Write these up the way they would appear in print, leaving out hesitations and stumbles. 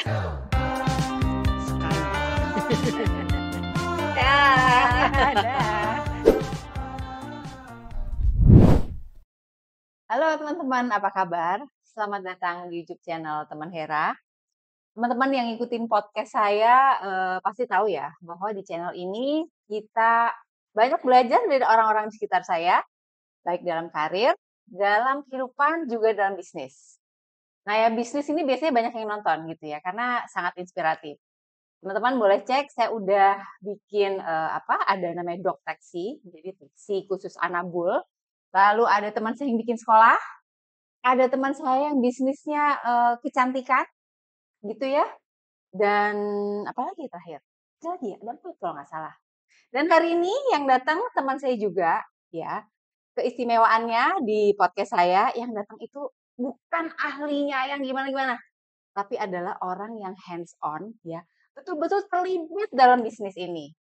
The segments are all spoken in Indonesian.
Sekali. Dah. Halo teman-teman, apa kabar? Selamat datang di YouTube channel Teman Hera. Teman-teman yang ngikutin podcast saya pasti tahu ya bahwa di channel ini kita banyak belajar dari orang-orang di sekitar saya, baik dalam karir, dalam kehidupan, juga dalam bisnis. Nah ya bisnis ini biasanya banyak yang nonton gitu ya, karena sangat inspiratif. Teman-teman boleh cek, saya udah bikin ada namanya Doc Taxi, jadi taksi khusus Anabul. Lalu ada teman saya yang bikin sekolah, ada teman saya yang bisnisnya kecantikan, gitu ya. Dan apalagi terakhir? Ada lagi ya? Ada 4 kalau nggak salah. Dan hari ini yang datang teman saya juga, ya. Keistimewaannya di podcast saya, yang datang itu bukan ahlinya yang gimana-gimana, tapi adalah orang yang hands on, ya. Betul-betul terlibat dalam bisnis ini.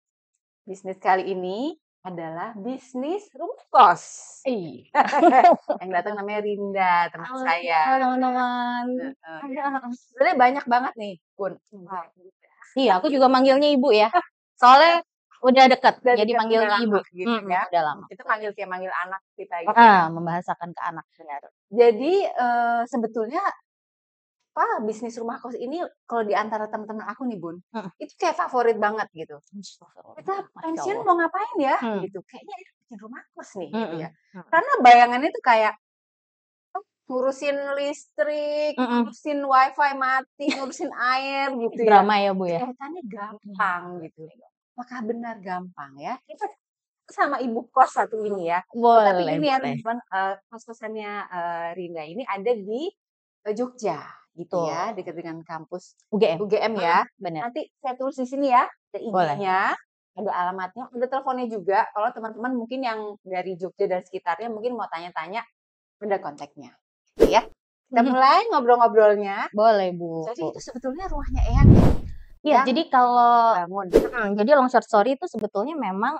Bisnis kali ini adalah bisnis rumah kos. Yang datang namanya Rinda, teman saya. Halo teman-teman. Sebenarnya banyak banget nih, Kun. Iya, aku juga manggilnya ibu ya. Soalnya udah deket, Udah jadi deket, manggilnya udah lama ibu. gitu ya. Udah lama. Itu manggil kayak manggil anak kita gitu. Membahasakan ke anak, benar. Jadi sebetulnya bisnis rumah kos ini kalau di antara teman-teman aku nih Bun, itu kayak favorit banget gitu. Kita pensiun mau ngapain ya gitu. Kayaknya itu bikin rumah kos nih gitu ya. Karena bayangannya tuh kayak ngurusin listrik, ngurusin wifi mati, ngurusin air gitu ya. Drama ya Bu ya. Kelihatannya gampang gitu. Apakah benar gampang ya? Kita sama ibu kos satu ini ya. Tapi ini ya teman-teman, kos-kosannya Rinda ini ada di Jogja gitu ya, dekat dengan kampus UGM ya. Benar. Nanti saya tulis di sini ya, ada IG-nya, ada alamatnya, ada teleponnya juga. Kalau teman-teman mungkin yang dari Jogja dan sekitarnya mungkin mau tanya-tanya, ada kontaknya. Ya, kita mulai ngobrol-ngobrolnya. Boleh Bu. Jadi itu sebetulnya rumahnya Eyang ya? Iya, jadi kalau bangun. Jadi long short story itu sebetulnya memang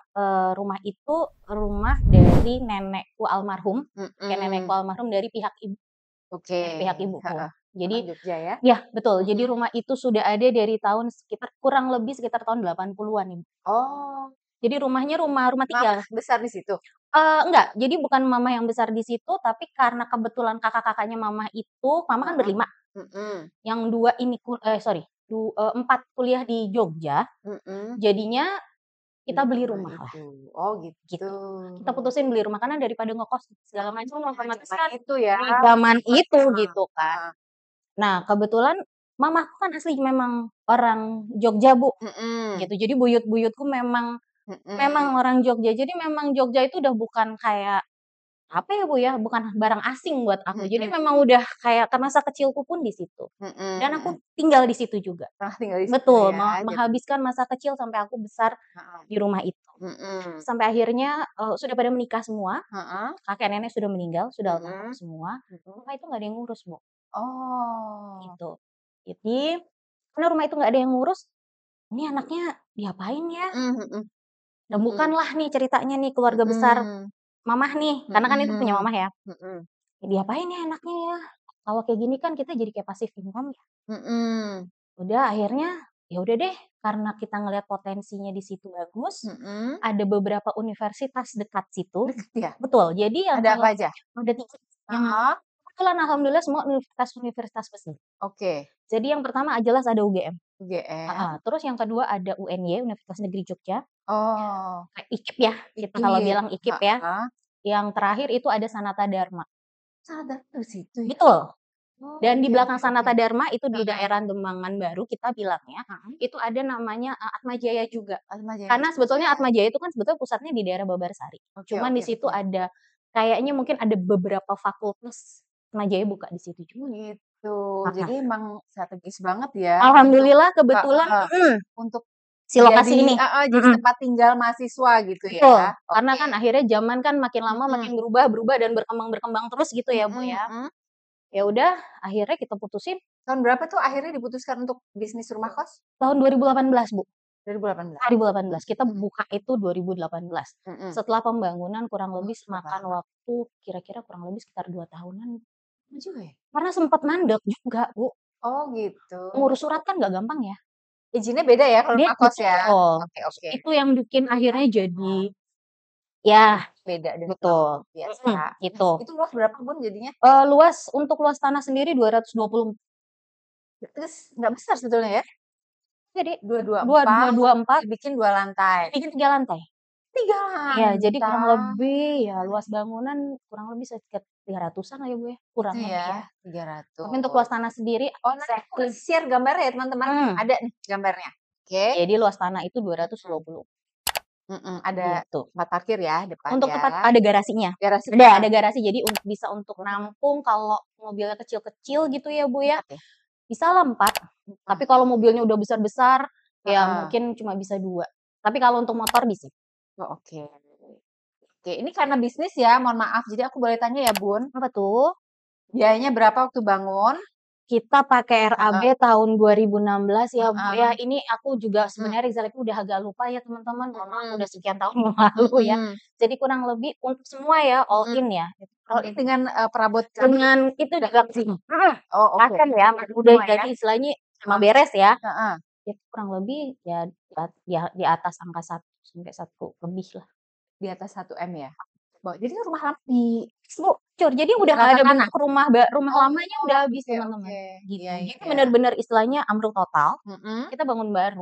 rumah itu rumah dari nenekku almarhum, nenekku almarhum dari pihak ibu. Pihak ibuku. Jadi Jogja ya? Ya, betul. Jadi rumah itu sudah ada dari tahun kurang lebih sekitar tahun 80-an Ibu. Oh. Jadi rumahnya rumah tinggal. Mama besar di situ? Enggak, jadi bukan mama yang besar di situ, tapi karena kebetulan kakak-kakaknya mama itu, mama kan berlima. Yang 2 ini 4 kuliah di Jogja. Jadinya kita beli rumah lah. Oh gitu. Kita putusin beli rumah karena daripada ngekos segala macam otomatis kan itu ya. zaman itu gitu kan. Nah, kebetulan mamaku kan asli memang orang Jogja, Bu. Gitu. Jadi buyut-buyutku memang orang Jogja. Jadi memang Jogja itu udah bukan kayak apa ya, Bu ya, bukan barang asing buat aku. Jadi memang udah kayak masa kecilku pun di situ. Dan aku tinggal di situ juga. Tinggal di situ. Betul, menghabiskan masa kecil sampai aku besar di rumah itu. Sampai akhirnya sudah pada menikah semua. Kakek nenek sudah meninggal, sudah almarhum semua. Rumah itu nggak ada yang ngurus, Bu. Gitu. Jadi karena rumah itu nggak ada yang ngurus, ini anaknya diapain ya? Dan bukanlah nih ceritanya nih keluarga besar mamah nih, karena kan itu punya mamah ya. Diapain ya anaknya ya? Kalau kayak gini kan kita jadi kayak pasif income ya. Udah akhirnya ya udah deh, karena kita ngelihat potensinya di situ bagus, ada beberapa universitas dekat situ. Ya? Betul. Jadi yang ada apa aja? Ada 3. Yang kebetulan alhamdulillah semua universitas besar. Oke. Jadi yang pertama jelas ada UGM. Terus yang kedua ada UNY, Universitas Negeri Jogja. IKIP ya, kita kalau bilang IKIP ya. Yang terakhir itu ada Sanata Dharma. Sanata Dharma di situ ya? Betul. Dan di belakang Sanata Dharma itu di daerah Demangan Baru kita bilangnya, itu ada namanya Atmajaya juga. Karena sebetulnya Atmajaya itu kan sebetulnya pusatnya di daerah Babarsari. Cuman di situ ada kayaknya mungkin ada beberapa fakultas Atmajaya buka di situ juga. Gitu. Jadi emang strategis banget ya. Alhamdulillah kebetulan untuk si lokasi ini. Jadi tempat tinggal mahasiswa gitu ya. Betul. Karena kan akhirnya zaman kan makin lama makin berubah dan berkembang terus gitu ya Bu ya. Ya udah akhirnya kita putusin. Tahun berapa tuh akhirnya diputuskan untuk bisnis rumah kos? Tahun 2018 Bu. 2018. Kita buka itu 2018. Setelah pembangunan kurang lebih makan waktu kira-kira kurang lebih sekitar 2 tahunan. Juga ya? Karena sempat mandek juga Bu. Oh gitu. Ngurus surat kan nggak gampang ya. Izinnya beda ya kalau rumah kos ya? Betul. Oke. Itu yang bikin akhirnya jadi ya Beda dengan betul. biasa. Gitu. Itu luas berapa Bun jadinya? Untuk luas tanah sendiri 220. Terus nggak besar sebetulnya ya? Jadi 224 dibikin 2 lantai. Bikin 3 lantai. 3 Iya, jadi kurang lantai. lebih ya luas bangunan kurang lebih sekitar 300-an lah ya, Bu, ya, kurang Itu lebih ya, ya. 300. Tapi untuk luas tanah sendiri Oh, nanti aku share gambarnya ya teman-teman. Ada nih gambarnya. Oke. Jadi luas tanah itu 220. Ada Gitu. tempat parkir ya depan Untuk ya. tempat ada garasinya. Garasi. Ada garasi jadi bisa untuk nampung kalau mobilnya kecil-kecil gitu ya, Bu, ya. Bisa lah 4. Tapi kalau mobilnya udah besar-besar ya mungkin cuma bisa 2. Tapi kalau untuk motor bisa. Oh, oke. Oke, ini karena bisnis ya, mohon maaf. Jadi aku boleh tanya ya, Bun? Apa tuh? Biayanya berapa waktu bangun? Kita pakai RAB tahun 2016 ya, Bu, ya. Ini aku juga sebenarnya Rizal itu udah agak lupa ya teman-teman, udah sekian tahun yang lalu ya. Jadi kurang lebih untuk semua ya, all in ya. All in dengan perabot Dengan itu juga sih. Oh, oke. Paket ya, udah jadi istilahnya sama beres ya. Heeh. Itu kurang lebih ya di atas angka 1 sampai 1 lebih lah. Di atas 1 M ya? Jadi rumah lama di Jadi udah nggak ada bentuk rumah lamanya udah habis teman-teman. Gitu. Jadi benar-benar istilahnya ambruk total. Kita bangun baru.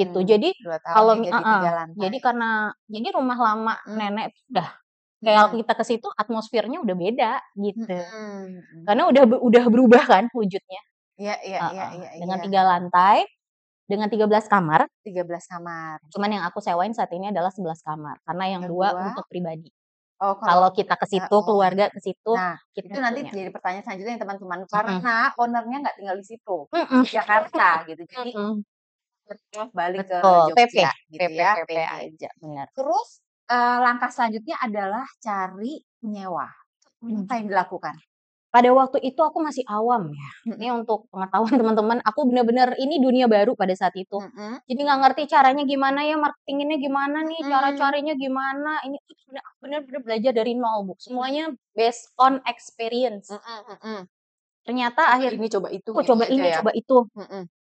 Gitu. Jadi 2 tahun kalau ya, jadi 3 lantai. jadi rumah lama nenek udah kayak kita ke situ atmosfernya udah beda gitu. Karena udah berubah kan wujudnya. Iya. Dengan 3 lantai, dengan 13 kamar. 13 kamar. Cuman yang aku sewain saat ini adalah 11 kamar karena yang 2 untuk pribadi. Oh, Kalau kita ke situ, keluarga ke situ, nah, kita itu nanti punya. jadi pertanyaan selanjutnya teman-teman, karena owner-nya nggak tinggal di situ, di Jakarta gitu. Jadi balik ke Jogja gitu ya, PP aja, benar. Terus langkah selanjutnya adalah cari penyewa. Apa yang dilakukan? Pada waktu itu aku masih awam ya. Ini untuk pengetahuan teman-teman, aku benar-benar ini dunia baru pada saat itu. Jadi nggak ngerti caranya gimana ya, marketinginnya gimana nih, cara carinya gimana. Ini benar-benar belajar dari nol, Bu. Semuanya based on experience. Ternyata Ini coba itu, aku coba ini, coba itu.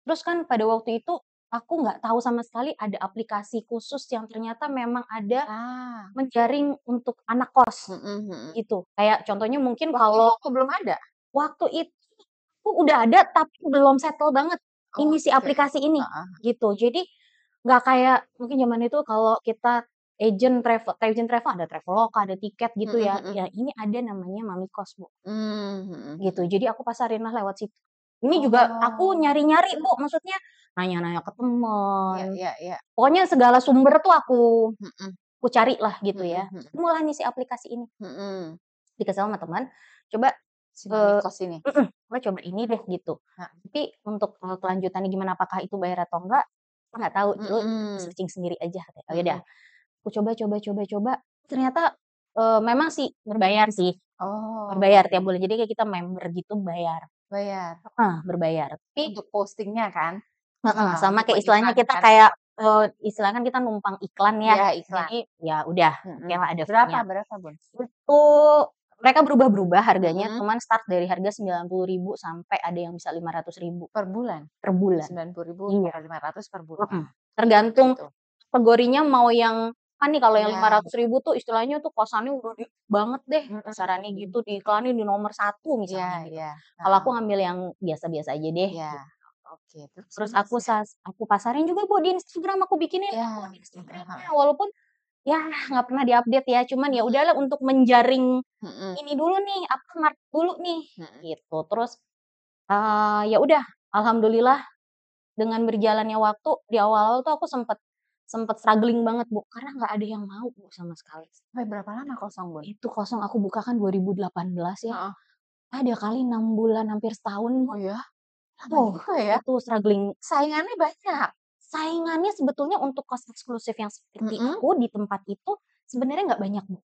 Terus kan pada waktu itu aku nggak tahu sama sekali ada aplikasi khusus yang ternyata memang ada menjaring untuk anak kos. Gitu. Kayak contohnya mungkin kalau belum ada. Waktu itu udah ada tapi belum settle banget ini si aplikasi ini gitu. Jadi nggak kayak mungkin zaman itu kalau kita agent travel ada Traveloka, ada tiket gitu ya. Ya ini ada namanya Mami Kos, Bu. Gitu. Jadi aku pasarin lah lewat situ. Ini juga aku nyari-nyari, Bu, maksudnya nanya-nanya ke temen. Pokoknya segala sumber tuh aku cari lah gitu ya. Mulai nih si aplikasi ini. Dikasih sama teman, coba kos ini. coba ini deh gitu. Tapi untuk kelanjutannya gimana, apakah itu bayar atau enggak, aku nggak tahu. Lu searching sendiri aja katanya. Oh ya udah. Aku coba. Ternyata memang sih berbayar sih. Berbayar tiap bulan. Jadi kayak kita member gitu bayar. Berbayar. Tapi untuk postingnya kan? sama kayak istilahnya kita kayak istilahnya kita numpang iklan ya. Jadi ya udah, oke lah ada fee-nya. Berapa, Bun? Itu mereka berubah-berubah harganya, cuman start dari harga 90.000 sampai ada yang bisa 500.000 per bulan. Per bulan. 90.000 sampai 500 per bulan. Tergantung kategorinya mau yang nih kalau yang 500.000 tuh istilahnya tuh kosannya udah banget deh, sarannya gitu, diiklanin di nomor 1 misalnya gitu. Kalau aku ngambil yang biasa-biasa aja deh. Oke. Terus aku pasarin juga, Bu, di Instagram aku bikinin di Instagramnya, walaupun ya nggak pernah diupdate ya, cuman ya udahlah untuk menjaring ini dulu nih, market dulu nih, gitu. Terus ya udah, alhamdulillah dengan berjalannya waktu di awal-awal tuh aku sempet struggling banget, Bu, karena nggak ada yang mau, Bu, sama sekali. Sampai berapa lama kosong, Bun? Itu kosong aku buka kan 2018 ya. Ada kali 6 bulan, hampir setahun. Oh ya? Itu struggling. Saingannya banyak. Saingannya sebetulnya untuk kos eksklusif yang seperti aku di tempat itu sebenarnya nggak banyak, Bu.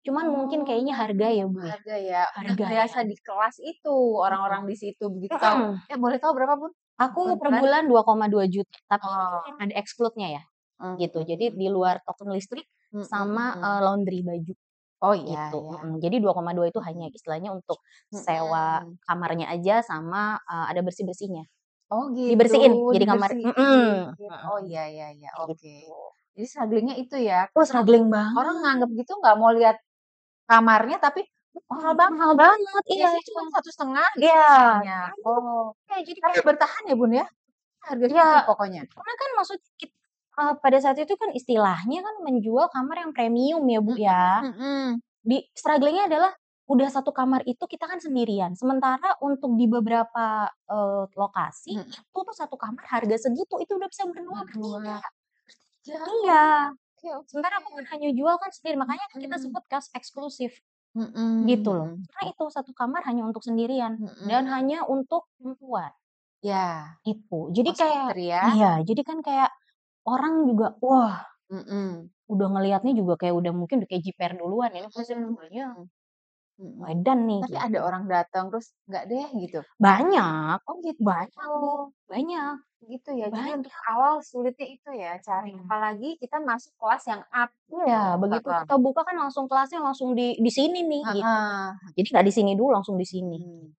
Cuman mungkin kayaknya harga ya, Bu. Harga ya. Harga biasa di kelas itu orang-orang di situ begitu tahu. Boleh tahu berapa, Bun? Aku per bulan 2,2 juta, tapi ada exclude-nya ya. Gitu. Jadi di luar token listrik sama laundry baju. Oh, iya gitu. iya. Jadi 2,2 itu hanya istilahnya untuk sewa Mhm. kamarnya aja sama, ada bersih-bersihnya. Oh gitu, Dibersihin jadi kamar dibersihin. Oh, mhm, iya iya iya, kayak oke. gitu. Jadi struggle-nya itu ya, Oh, karena struggling orang banget. nganggep gitu nggak mau lihat kamarnya, tapi mahal banget. Mahal banget, iya Biasanya cuma iya. 1,5 gitu Iya, harganya. Oh, iya jadi tapi kayak bertahan ya, Bun, ya? Harga segitu iya, pokoknya? karena kan maksud pada saat itu kan istilahnya kan menjual kamar yang premium ya, Bu, ya. Mhm mhm. Struggle-nya adalah udah satu kamar itu kita kan sendirian, sementara untuk di beberapa, lokasi Mhm. itu tuh satu kamar harga segitu, itu udah bisa berdua, Berdua, bertiga. bertiga. Iya, Oke sementara oke. aku kan hanya jual kan sendiri, makanya kita Mhm. sebut kos eksklusif, Mhm gitu loh. mhm. Karena itu satu kamar hanya untuk sendirian dan Mhm. hanya untuk perempuan, Ya. itu. Jadi Oh, kayak semeter ya? iya, jadi kan kayak orang juga, wah, Mhm. udah ngelihatnya juga kayak udah mungkin udah kayak jiper duluan, ini pasti Mhm harganya mhm. Mhm. edan nih, Tapi ada gitu. orang datang terus, "Nggak deh," gitu? Banyak, Oh gitu. banyak Bu, banyak, Gitu ya. Jadi untuk banyak. awal sulitnya itu ya cari, Mhm. apalagi kita masuk kelas yang up Iya, gitu. begitu Heeh. kita buka kan langsung kelasnya langsung di sini nih, gitu kan. Heeh. Jadi nggak di sini dulu, langsung di sini. Mhm.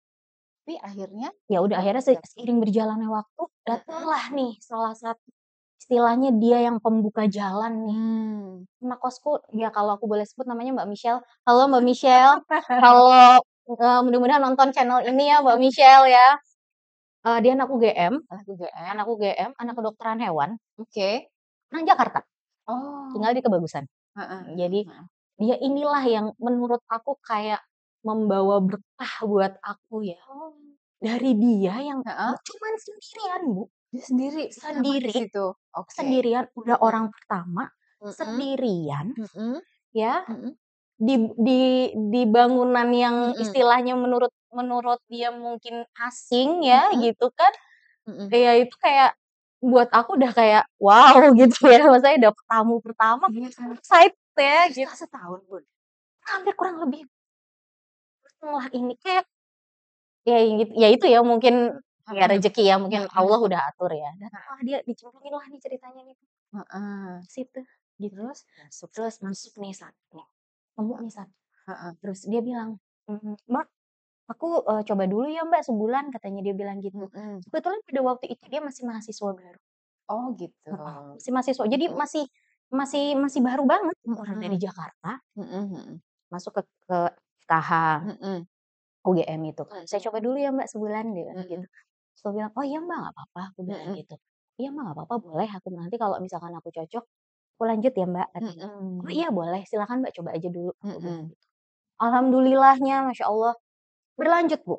Tapi akhirnya Ya udah akhirnya dapet. seiring berjalannya waktu, Mhm. datanglah nih salah satu istilahnya dia yang pembuka jalan nih. Mmm. Sama kosku, ya kalau aku boleh sebut namanya Mbak Michelle. Halo Mbak Michelle, kalau, mudah-mudahan nonton channel ini ya Mbak Michelle ya. Dia anak UGM, Anak UGM. anak UGM, anak kedokteran hewan, Oke. orang Jakarta, tinggal Oh. di Kebagusan. Heeh heeh Jadi heeh. dia inilah yang menurut aku kayak membawa berkah buat aku ya. Oh. Dari dia yang Heeh. cuman sendirian, Bu, Dia sendiri nyaman di sendiri, situ? Oke. sendirian, udah Mhm. orang pertama, Mhm. sendirian Mhm. ya, Mhm. di bangunan yang Mhm. istilahnya menurut menurut dia mungkin asing ya Mhm. gitu kan. Mhm. Ya itu kayak buat aku udah kayak wow gitu ya, maksudnya dapet tamu pertama Iya kan? excited ya Itu gitu. setelah setahun, Bun? Hampir kurang lebih setelah ini kayak ya itu ya mungkin ya Mhm. rezeki ya, mungkin Mhm. Allah udah atur ya. Dan wah dia dicemplungin lah nih ceritanya nih Heeh. ke situ gitu. Terus? Masuk. Terus masuk nih satu, nemu nih satu. Heeh. Terus dia bilang, "Mbak, aku, coba dulu ya Mbak sebulan," katanya dia bilang gitu. Mhm. Kebetulan pada waktu itu dia masih mahasiswa baru. Oh gitu. Heeh, masih mahasiswa. Jadi Mhm. masih baru banget orang dari Mhm. Jakarta Mhm mhm. masuk ke FKH Mhm. UGM itu kan. "Saya Mhm. coba dulu ya Mbak sebulan," dia bilang gitu. Mhm. Terus aku bilang, "Oh iya Mbak, nggak apa-apa," aku bilang Mhm. gitu. "Iya Mbak, nggak apa-apa boleh," aku bilang, "nanti kalau misalkan aku cocok, aku lanjut ya Mbak," katanya. "Oh Mhm. iya boleh, silakan Mbak coba aja dulu," aku bilang Mhm. gitu. Alhamdulillahnya Masya Allah berlanjut Bu,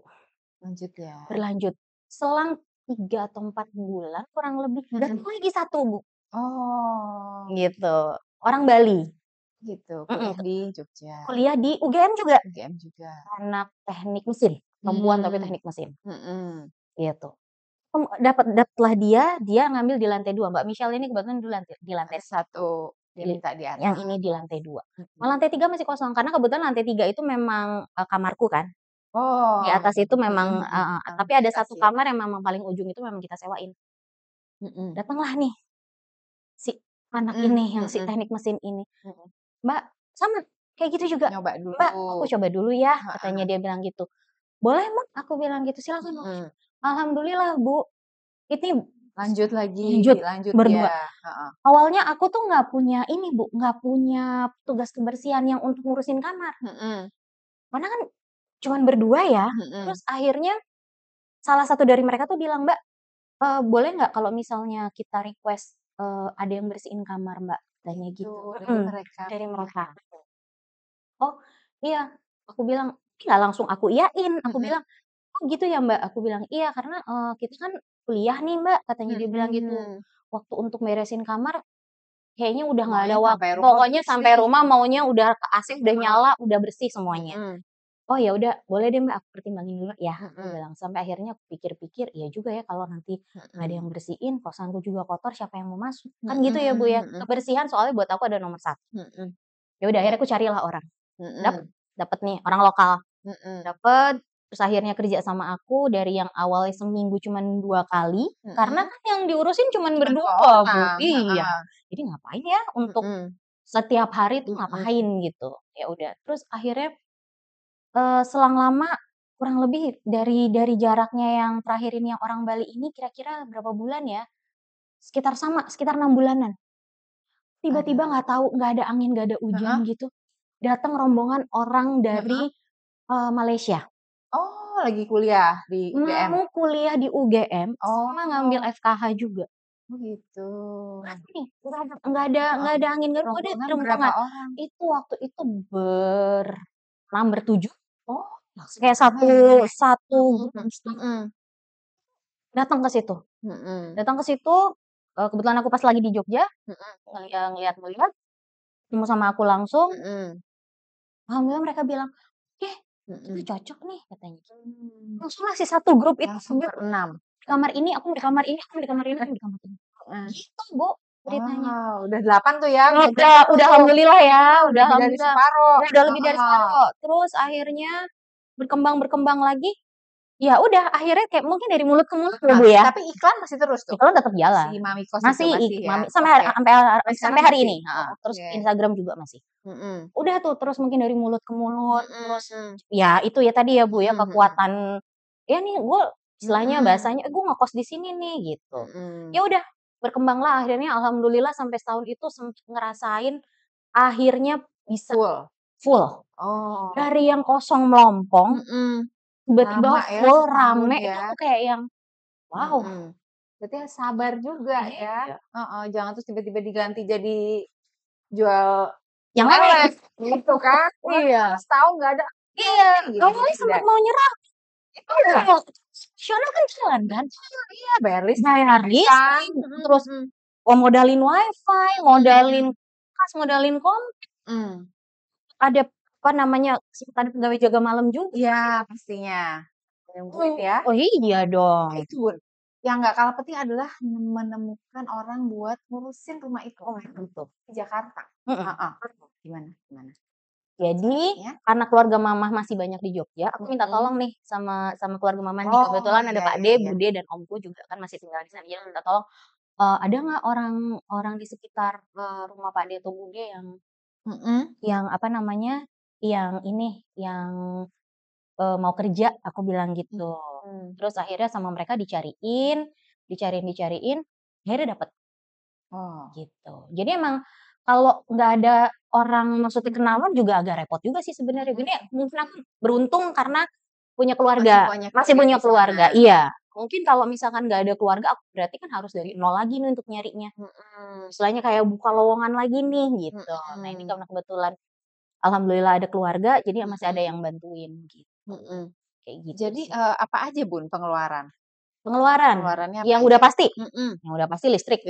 Lanjut ya. berlanjut. Selang 3 atau 4 bulan kurang lebih, Mhm. datang lagi satu Bu, Oh, gitu. Orang Bali, gitu. mhm, Kuliah di Jogja, kuliah di UGM juga, UGM juga. anak teknik mesin, perempuan tapi Mmm. teknik mesin, Mhm. gitu. Dapatlah dia ngambil di lantai 2, Mbak Michelle ini kebetulan di lantai Ada 1, satu dia minta di yang atas. ini di lantai 2. Mhm. Kalau lantai 3 masih kosong, karena kebetulan lantai 3 itu memang, kamarku kan. Di Oh. atas itu Mhm memang mhm. tapi ada satu Alhamdulillah ya. kamar yang memang paling ujung itu memang kita sewain. Mhm. Datanglah nih si anak Mhm ini, yang si mhm. teknik mesin ini, Mhm. "Mbak," sama kayak gitu juga, Nyoba "Mbak, dulu. aku coba dulu ya," Heeh. katanya dia bilang gitu. "Boleh Mbak," aku bilang gitu, "silakan Mbak." Mhm. Alhamdulillah Bu, ini Lanjut lagi, lanjut lanjut berdua. dia. Heeh. Awalnya aku tuh nggak punya ini Bu, nggak punya tugas kebersihan yang untuk ngurusin kamar, Mhm. karena kan cuman berdua ya. Mhm. Terus akhirnya salah satu dari mereka tuh bilang, "Mbak, boleh nggak kalau misalnya kita request, ada yang bersihin kamar Mbak?" Katanya Gitu, gitu, dari mereka. dari mereka. "Oh iya," aku bilang, nggak langsung aku iyain, aku Mhm. bilang, "Oh gitu ya Mbak?" Aku bilang, "Iya karena, kita kan kuliah nih Mbak," katanya dia bilang gitu, Mhm. "waktu untuk beresin kamar kayaknya udah nggak ada Maunya sampai waktu, rumah pokoknya sampai bersih. rumah maunya udah ke AC udah Heeh. nyala, udah bersih semuanya." Mhm. "Oh ya udah, boleh deh Mbak, aku pertimbangin dulu ya," aku Mhm. bilang. Sampai akhirnya aku pikir-pikir, iya juga ya kalau nanti nggak ada Mhm. yang bersihin, kosanku juga kotor, siapa yang mau masuk? Kan gitu ya Bu ya, Mhm mhm. kebersihan soalnya buat aku ada nomor 1. Mhm. Ya udah Iya. akhirnya aku carilah orang, dapet Mhm. dapet nih orang lokal, Mhm. dapet, terus akhirnya kerja sama aku dari yang awalnya seminggu cuman 2 kali, karena Mhm. kan yang diurusin cuman Cuma 2 berdua Bu, orang. iya. Heeh. Jadi ngapain ya untuk Mhm. setiap hari tuh ngapain gitu. Ya udah, terus akhirnya selang lama kurang lebih dari jaraknya yang terakhir ini yang orang Bali ini kira-kira berapa bulan ya, sekitar 6 bulanan. Tiba-tiba nggak tahu, nggak ada angin, nggak ada hujan gitu, datang rombongan orang dari, Malaysia. Oh, lagi kuliah di UGM? Mau kuliah di UGM sama ngambil Oh. FKH juga. Oh gitu. Nih, nggak ada angin, nggak ada Rombongan berapa rombongan. orang? Itu waktu itu ber-6, ber-7, Oh, kayak satu grup datang ke situ. Datang ke situ, kebetulan aku pas lagi di Jogja, ngeliat-ngeliat, ketemu sama aku langsung, alhamdulillah mereka bilang, "Eh, kita cocok nih," katanya. Langsunglah si satu grup itu langsung berenam? di kamar ini, aku di kamar ini, aku di kamar ini, aku di kamar ini. Gitu, Bu, ceritanya. Udah 8 tuh ya? Udah alhamdulillah ya, udah Lebih dari alhamdulillah. separuh. Udah lebih dari separuh. Terus akhirnya berkembang lagi, ya udah akhirnya kayak mungkin dari mulut ke mulut ya, Bu, ya. Tapi iklan masih terus tuh? Iklan tetap jalan. Si Mami Kos Masih itu Mami ya? sampai hari ini, Oh, terus oke. Instagram juga masih. Udah tuh terus mungkin dari mulut ke mulut, terus ya itu ya tadi ya, Bu, ya kekuatan ya nih gue istilahnya bahasanya, "Gue ngekos di sini nih," gitu. Ya udah berkembanglah akhirnya alhamdulillah sampai setahun itu ngerasain akhirnya bisa full. Oh. Dari yang kosong melompong, tiba-tiba Lama ya full, setahun rame, itu ya? aku kayak yang, wow. Berarti sabar juga ya? Iya. Jangan terus tiba-tiba diganti jadi jual Yang lain. gitu kan? Iya. Setahun nggak ada. Iya, Gitu. awalnya sempat mau nyerah. Profesional kan jalan kan? Iya, bayar Bayar listrik, terus modalin wifi, modalin kas, modalin ada apa namanya, ada pegawai jaga malam juga. Iya, pastinya. Ya. Oh iya dong. Itu Bun, yang nggak kalah penting adalah menemukan orang buat ngurusin rumah itu. Betul. Di Jakarta. Gimana? Jadi karena keluarga mamah masih banyak di Jogja, aku minta tolong nih sama keluarga mamah nih. Kebetulan ada Pak D, Bude, dan Omku juga kan masih tinggal di sana. Jadi minta tolong, ada nggak orang di sekitar rumah Pak D atau Bude yang apa namanya, yang ini, yang mau kerja, aku bilang gitu. Terus akhirnya sama mereka dicariin, akhirnya dapet. Gitu. Jadi emang kalau nggak ada orang maksudnya kenalan juga agak repot juga sih sebenarnya. Gini mungkin aku beruntung karena punya keluarga, masih punya keluarga. Iya. Mungkin kalau misalkan nggak ada keluarga, aku berarti kan harus dari nol lagi nih untuk nyarinya. Istilahnya kayak buka lowongan lagi nih gitu. Nah ini karena kebetulan alhamdulillah ada keluarga, jadi masih ada yang bantuin gitu. Kayak gitu. Jadi apa aja Bun pengeluaran? Pengeluarannya yang udah pasti, yang udah pasti listrik,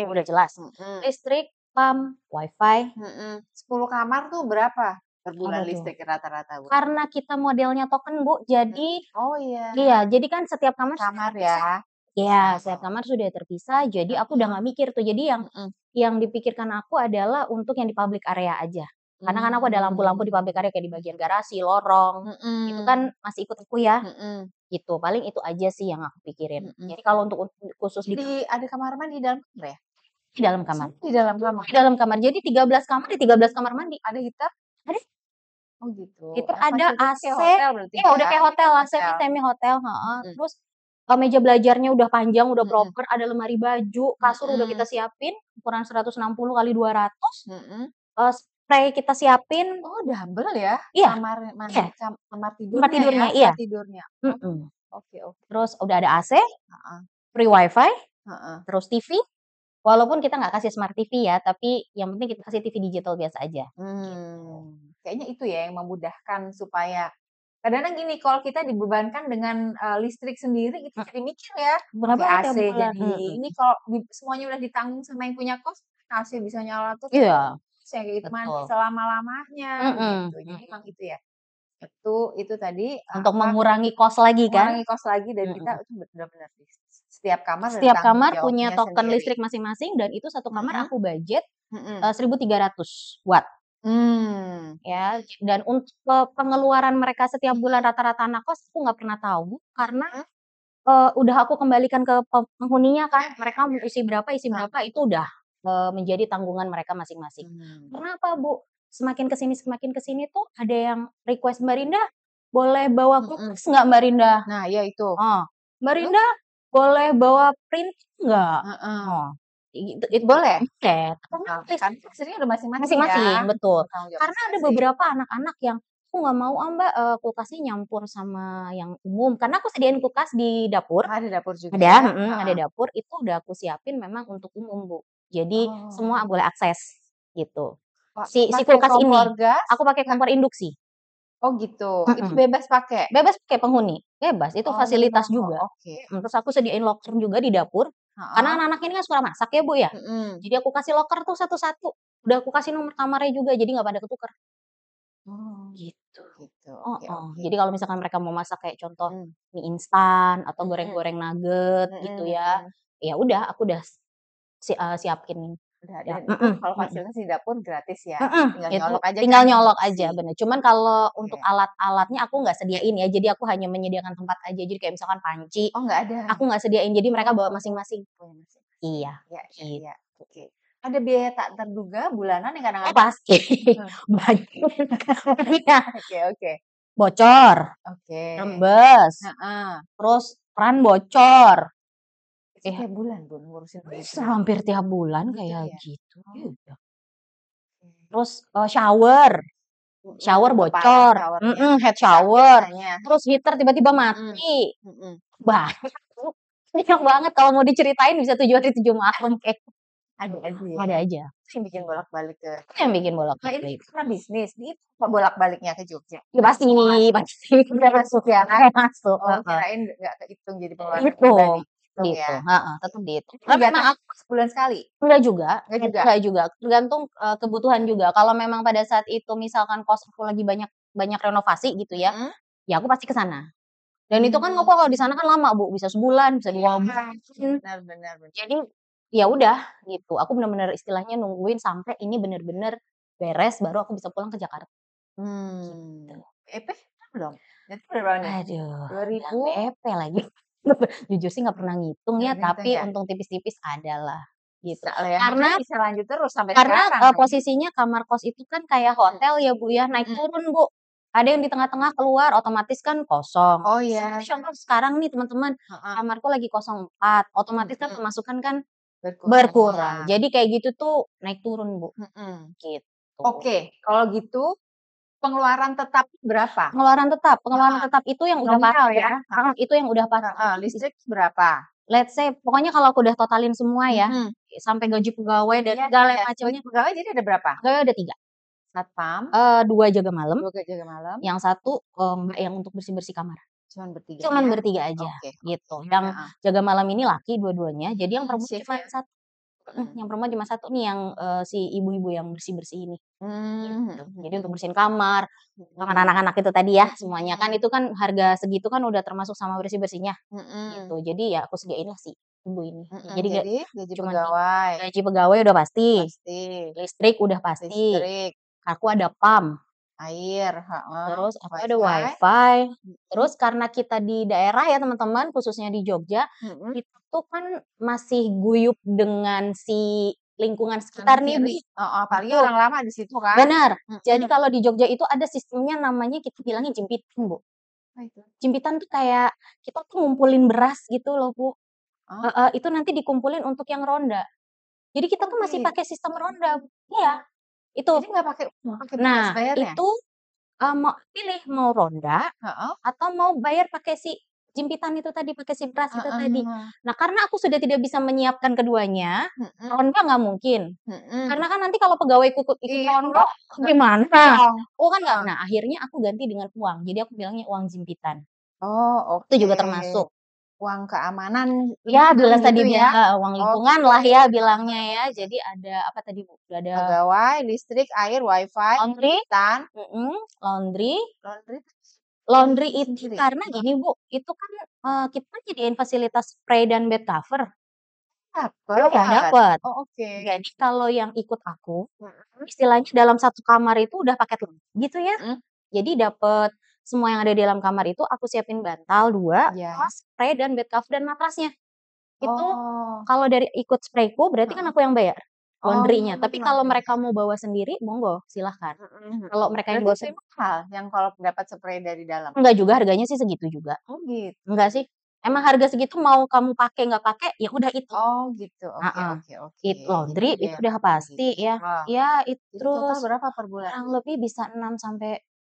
udah jelas. Listrik, PAM, wifi. 10 kamar tuh berapa per bulan listrik rata-rata Bu? Karena kita modelnya token Bu, jadi iya. Iya, jadi kan setiap kamar ya? Iya, setiap kamar sudah terpisah, jadi aku udah nggak mikir tuh. Jadi yang dipikirkan aku adalah untuk yang di public area aja. Karena kan aku ada lampu-lampu di public area kayak di bagian garasi, lorong, itu kan masih ikut aku ya. Gitu, paling itu aja sih yang aku pikirin. Jadi kalau untuk khusus ada kamar mandi di dalam kamar ya? Di dalam kamar. Di dalam kamar? Di dalam kamar, jadi 13 kamar di 13 kamar mandi. Ada heater? Ada. Oh gitu. Heater ada, AC, ya udah kayak hotel, AC-nya semi hotel, terus meja belajarnya udah panjang, udah proper, ada lemari baju, kasur udah kita siapin ukuran 160 kali 200, spray kita siapin. Oh, double ya? Iya. Kamar Tempat tidurnya, iya. Oke. Terus udah ada AC, free wifi, terus TV. Walaupun kita nggak kasih smart TV ya, tapi yang penting kita kasih TV digital biasa aja. Kayaknya itu ya yang memudahkan supaya kadang-kadang gini, kalau kita dibebankan dengan listrik sendiri, itu jadi mikir ya. Berapa AC jadi ini kalau semuanya udah ditanggung sama yang punya kos, AC bisa nyala terus. Iya. Kayak gitu selama-lamanya. Gitu. Jadi memang itu ya. Itu tadi untuk mengurangi kos lagi kan? Mengurangi kos lagi dan kita itu benar-benar setiap kamar punya token listrik masing-masing dan itu satu kamar aku budget 1.300 watt. Ya, dan untuk pengeluaran mereka setiap bulan rata-rata anak kos aku nggak pernah tahu karena udah aku kembalikan ke penghuninya kan, mereka mau isi berapa itu udah menjadi tanggungan mereka masing-masing. Kenapa, Bu? Semakin ke sini tuh ada yang request, "Mbak Rinda, boleh bawa kulkas nggak, Mbak Rinda?" Nah, ya itu. "Mbak Rinda, boleh bawa printer nggak?" Itu Boleh? Oke, Kan istrinya udah masing-masing masing-masing, ya. betul. Tanggung jawab Karena ada masing-masing. beberapa anak-anak yang, "Aku nggak mau Mbak, kulkasnya nyampur sama yang umum." Karena aku sediain kulkas di dapur. Ada dapur juga Ada, ya? ada dapur, itu udah aku siapin memang untuk umum, Bu. Jadi semua Oh. boleh akses, gitu. Si Pakai kulkas ini, kompor gas? aku pakai kompor induksi. Oh gitu, itu bebas pakai? Bebas pakai penghuni, bebas, itu fasilitas Oh, juga. oke. Terus aku sediain loker juga di dapur, karena anak-anak ini kan suka masak ya, Bu, ya. Jadi aku kasih loker tuh satu-satu, udah aku kasih nomor kamarnya juga, jadi nggak pada ketukar. Oh, Gitu. gitu. Oke. Jadi kalau misalkan mereka mau masak kayak contoh mie instan atau goreng-goreng nugget gitu ya, ya udah aku udah siapin. Udah, Ya, dan itu kalau fasilitas di dapur gratis ya? Tinggal itu nyolok aja tinggal kan nyolok induksi? aja, bener. Cuman kalau untuk Oke. alat-alatnya aku nggak sediain ya, jadi aku hanya menyediakan tempat aja. Jadi kayak misalkan panci, Oh nggak ada? aku nggak sediain, jadi mereka bawa masing-masing. Oh, masing-masing. Iya, Ya, ya, gitu. ya. Oke. Ada biaya tak terduga bulanan yang Oh, kadang-kadang pasti. Banyak. Iya. Oke. Bocor, Oke. rembes, Heeh. terus keran bocor. Itu tiap bulan, Bu, ngurusin Bisa begitu? hampir tiap bulan Gitu kayak ya? gitu, Oh, iya. oke. Terus, shower Kepala bocor, shower-nya. head Ya, shower, biasanya. terus heater tiba-tiba mati. Mhm. Banyak, Bu, banyak banget kalau mau diceritain bisa 7 hari 7 malam kayaknya. Ada aja ya? Ada aja. Terus yang bikin bolak-balik ke Itu yang bikin nah, ini bolak-balik. karena bisnis, ini apa bolak-baliknya ke Jogja? Ya pasti udah masuk ya, masuk, Oh, kirain nggak kehitung jadi pengeluaran Dihitung, pribadi, hitung ya? tetep dihitung. Karena memang Kegiatan aku sebulan sekali? enggak juga, Nggak juga? tergantung, kebutuhan juga. Kalau memang pada saat itu misalkan kos aku lagi banyak banyak renovasi gitu ya, ya aku pasti ke sana. Dan itu kan aku kalau di sana kan lama, Bu, bisa sebulan, bisa 2 bulan. Benar. Jadi, ya udah gitu, aku bener-bener istilahnya nungguin sampai ini bener-bener beres baru aku bisa pulang ke Jakarta. Gitu. EP berapa dong? Berarti berapa nih? Aduh, 2000 bilang BEP lagi. Jujur sih nggak pernah ngitung ya, nggak ngitung tapi ya? untung tipis-tipis ada lah, gitu. Bisa lah ya, maksudnya Karena bisa lanjut terus sampai karena, sekarang dong? posisinya kamar kos itu kan kayak hotel ya, Bu, ya, naik turun, Bu. Ada yang di tengah-tengah keluar, otomatis kan kosong. Oh iya. Contoh sekarang nih teman-teman, kamarku lagi kosong 4, otomatis kan pemasukan kan berkurang. Berkurang. Jadi kayak gitu tuh naik turun, Bu, gitu. Oke, kalau gitu pengeluaran tetap berapa? Pengeluaran tetap itu yang udah Nominal pasti ya? itu yang udah pasti. Listrik berapa? Let's say pokoknya kalau aku udah totalin semua ya, sampai gaji pegawai dan segala macamnya, Pegawai jadi ada berapa? pegawai ada 3. Satpam, 2 jaga malam, 2 jaga malam, yang 1, Mbak yang untuk bersih-bersih kamar. cuman bertiga Cuman ya? bertiga aja, Oke. gitu. Yang jaga malam ini laki dua-duanya, jadi yang perempuan Shift cuma ya? 1. Yang perempuan cuma 1 nih yang, si ibu-ibu yang bersih-bersih ini, gitu. Jadi untuk bersihin kamar anak-anak itu tadi ya, semuanya kan itu kan harga segitu kan udah termasuk sama bersih-bersihnya, gitu. Jadi ya aku sediain lah si ibu ini. Jadi Jadi gaji cuman pegawai gaji pegawai udah pasti, pasti, listrik udah pasti, listrik, aku ada PAM, air, terus aku ada WiFi, WiFi, terus karena kita di daerah ya teman-teman, khususnya di Jogja, kita tuh kan masih guyup dengan si lingkungan sekitar nih, Bu. apalagi Betul. orang lama di situ kan? Benar. Jadi kalau di Jogja itu ada sistemnya namanya kita bilangnya jimpitan, Bu. Apa itu? Jimpitan tuh kayak kita tuh ngumpulin beras gitu loh, Bu. Oh, Itu nanti dikumpulin untuk yang ronda. Jadi kita tuh masih gitu. pakai sistem ronda. Iya, itu. Jadi nggak pakai beras Nah, bayarnya? itu, mau pilih mau ronda Heeh. atau mau bayar pakai si jimpitan itu tadi, pakai si beras itu tadi. Nah, karena aku sudah tidak bisa menyiapkan keduanya, ronda nggak mungkin. Karena kan nanti kalau pegawaiku ikut Iya, ronda gimana? dong. Kan nggak. Nah, akhirnya aku ganti dengan uang. Jadi aku bilangnya uang jimpitan. Oh, Itu oke. juga termasuk. Uang keamanan Ya, lingkungan jelas tadi gitu ya? uang lingkungan lah ya bilangnya ya. Jadi ada apa tadi, Bu? Ada Pegawai, listrik, air, WiFi, laundry, tan, laundry. laundry Laundry itu sendiri? karena gini, Bu, itu kan, kita kan nyediain fasilitas spray dan bed cover. Dapet? Iya, dapet. Oh, oke. Jadi kalau yang ikut aku, istilahnya dalam satu kamar itu udah paket lengkap gitu ya. Jadi dapet semua yang ada di dalam kamar itu aku siapin bantal 2, Iya. plus spray dan bed cover dan matrasnya. Itu Oh. kalau dari ikut sprayku berarti kan aku yang bayar. laundry-nya. Oh, Tapi kalau mereka mau bawa sendiri, monggo silahkan. Kalau mereka yang bawa Berarti lebih mahal yang kalau dapat spray dari dalam? enggak juga, harganya sih segitu juga. Oh gitu. Enggak sih, emang harga segitu mau kamu pakai nggak pakai, ya udah itu. Oh gitu, oke Heeh. oke oke. Jadi Laundry ada itu yang udah kayak pasti gitu. ya. Wah, Ya itu jadi total terus berapa per bulan? kurang lebih bisa 6 sampai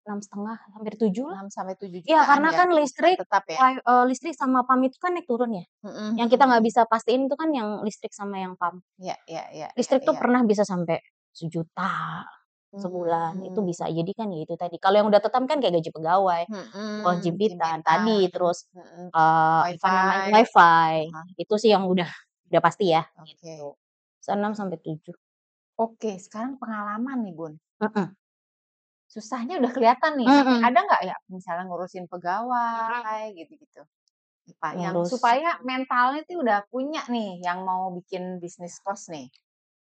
6,5, hampir 7 lah. 6 sampai 7 Iya, jutaan karena ya, kan bukan listrik, tetap ya? listrik sama PAM itu kan naik turun ya. Mhm Yang mhm kita nggak mhm. bisa pastiin itu kan yang listrik sama yang PAM. Iya iya iya iya Listrik tuh iya. pernah bisa sampai 1 juta sebulan, itu bisa. Mhm. Jadi kan ya itu tadi, kalau yang udah tetap kan kayak gaji pegawai, uang jimpitan Jimpitan, tadi, terus, mhm, apa namanya, WiFi, WiFi, heeh, itu sih yang udah pasti ya, oke. gitu. Bisa 6 sampai 7. Oke, sekarang pengalaman nih, Bun. Mhm Susahnya udah kelihatan nih, tapi mhm. ada nggak ya misalnya ngurusin pegawai gitu-gitu? Apa yang Ngurus supaya mentalnya tuh udah punya nih yang mau bikin bisnis kos nih?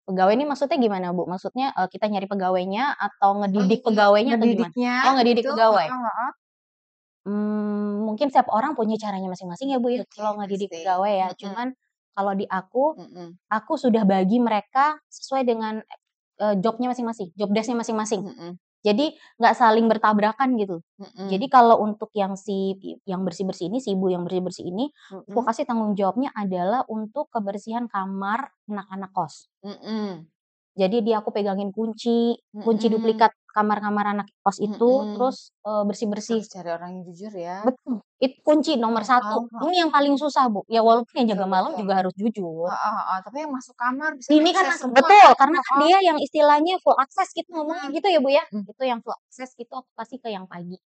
pegawai ini maksudnya gimana, Bu? Maksudnya, kita nyari pegawainya atau ngedidik pegawainya atau gimana? Ngedidiknya Oh, ngedidik gitu, pegawai. heeh heeh. Mungkin setiap orang punya caranya masing-masing ya, Bu, ya, Oke, kalau ngedidik pasti. pegawai ya. Mhm Cuman kalau di mhm aku sudah bagi mereka sesuai dengan, job-nya masing-masing, job desk-nya masing-masing. mhm Jadi nggak saling bertabrakan gitu. Jadi mhm kalau untuk yang bersih-bersih ini, si ibu yang bersih-bersih ini, aku mhm kasih tanggung jawabnya adalah untuk kebersihan kamar anak-anak kos. mhm Jadi aku pegangin kunci, kunci mhm duplikat kamar-kamar anak kos itu, mhm. terus, bersih-bersih. Harus cari orang yang jujur ya. Betul, itu kunci nomor Heeh satu. heeh. Ini yang paling susah, Bu, ya walaupun yang Betul jaga malam betul. juga harus jujur. Heeh heeh, tapi yang masuk kamar bisa Ini kan akses semua betul, kan? karena kan Heeh. dia yang istilahnya full akses gitu ngomongnya Mhm gitu ya, Bu, ya. mhm Itu yang full akses gitu aku kasih ke yang pagi.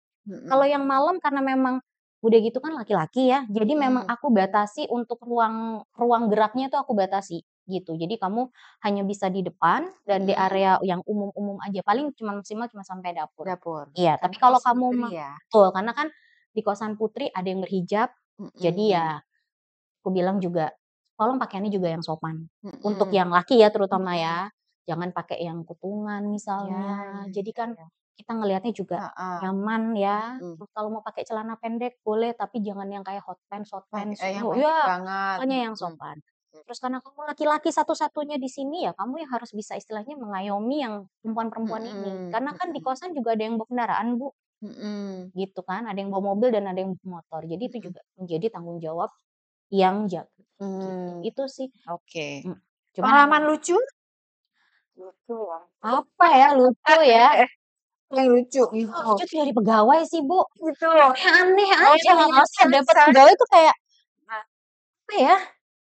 Kalau mhm yang malam karena memang udah gitu kan laki-laki ya, jadi memang mhm aku batasi untuk ruang ruang geraknya tuh aku batasi, gitu. Jadi kamu hanya bisa di depan dan di mhm. area yang umum-umum aja, paling maksimal cuma sampai dapur. Dapur, Iya, tapi karena kalau kos kamu putri ya? betul, karena kan di kosan putri ada yang berhijab, jadi ya Mhm aku bilang juga, tolong pakaiannya juga yang sopan. Untuk mhm yang laki ya terutama mhm. ya, jangan pakai yang kutungan Ya misalnya. ya Jadi ya kan ya. kita ngelihatnya juga Heeh, nyaman ya. mhm. Terus kalau mau pakai celana pendek boleh, tapi jangan yang kayak hot pants short pants. Yang Oh pendek ya, banget, pokoknya yang mhm. sopan. Terus karena kamu laki-laki satu-satunya di sini ya kamu yang harus bisa istilahnya mengayomi yang perempuan-perempuan ini. Mhm Karena kan di mhm kosan juga ada yang bawa kendaraan, Bu, mhm gitu kan. Ada yang bawa mobil dan ada yang bawa motor. Jadi itu mhm. juga menjadi tanggung jawab yang jaga, gitu. Mmm, Itu sih, oke. mmm, cuman Pengalaman emang lucu? lucu ya, apa ya lucu ya, Yang lucu lucu gitu? tuh dari pegawai sih, Bu. Gitu. Kayak aneh Oh aja yang ngerasa menyenangkan dapet misalnya pegawai tuh kayak, apa ya,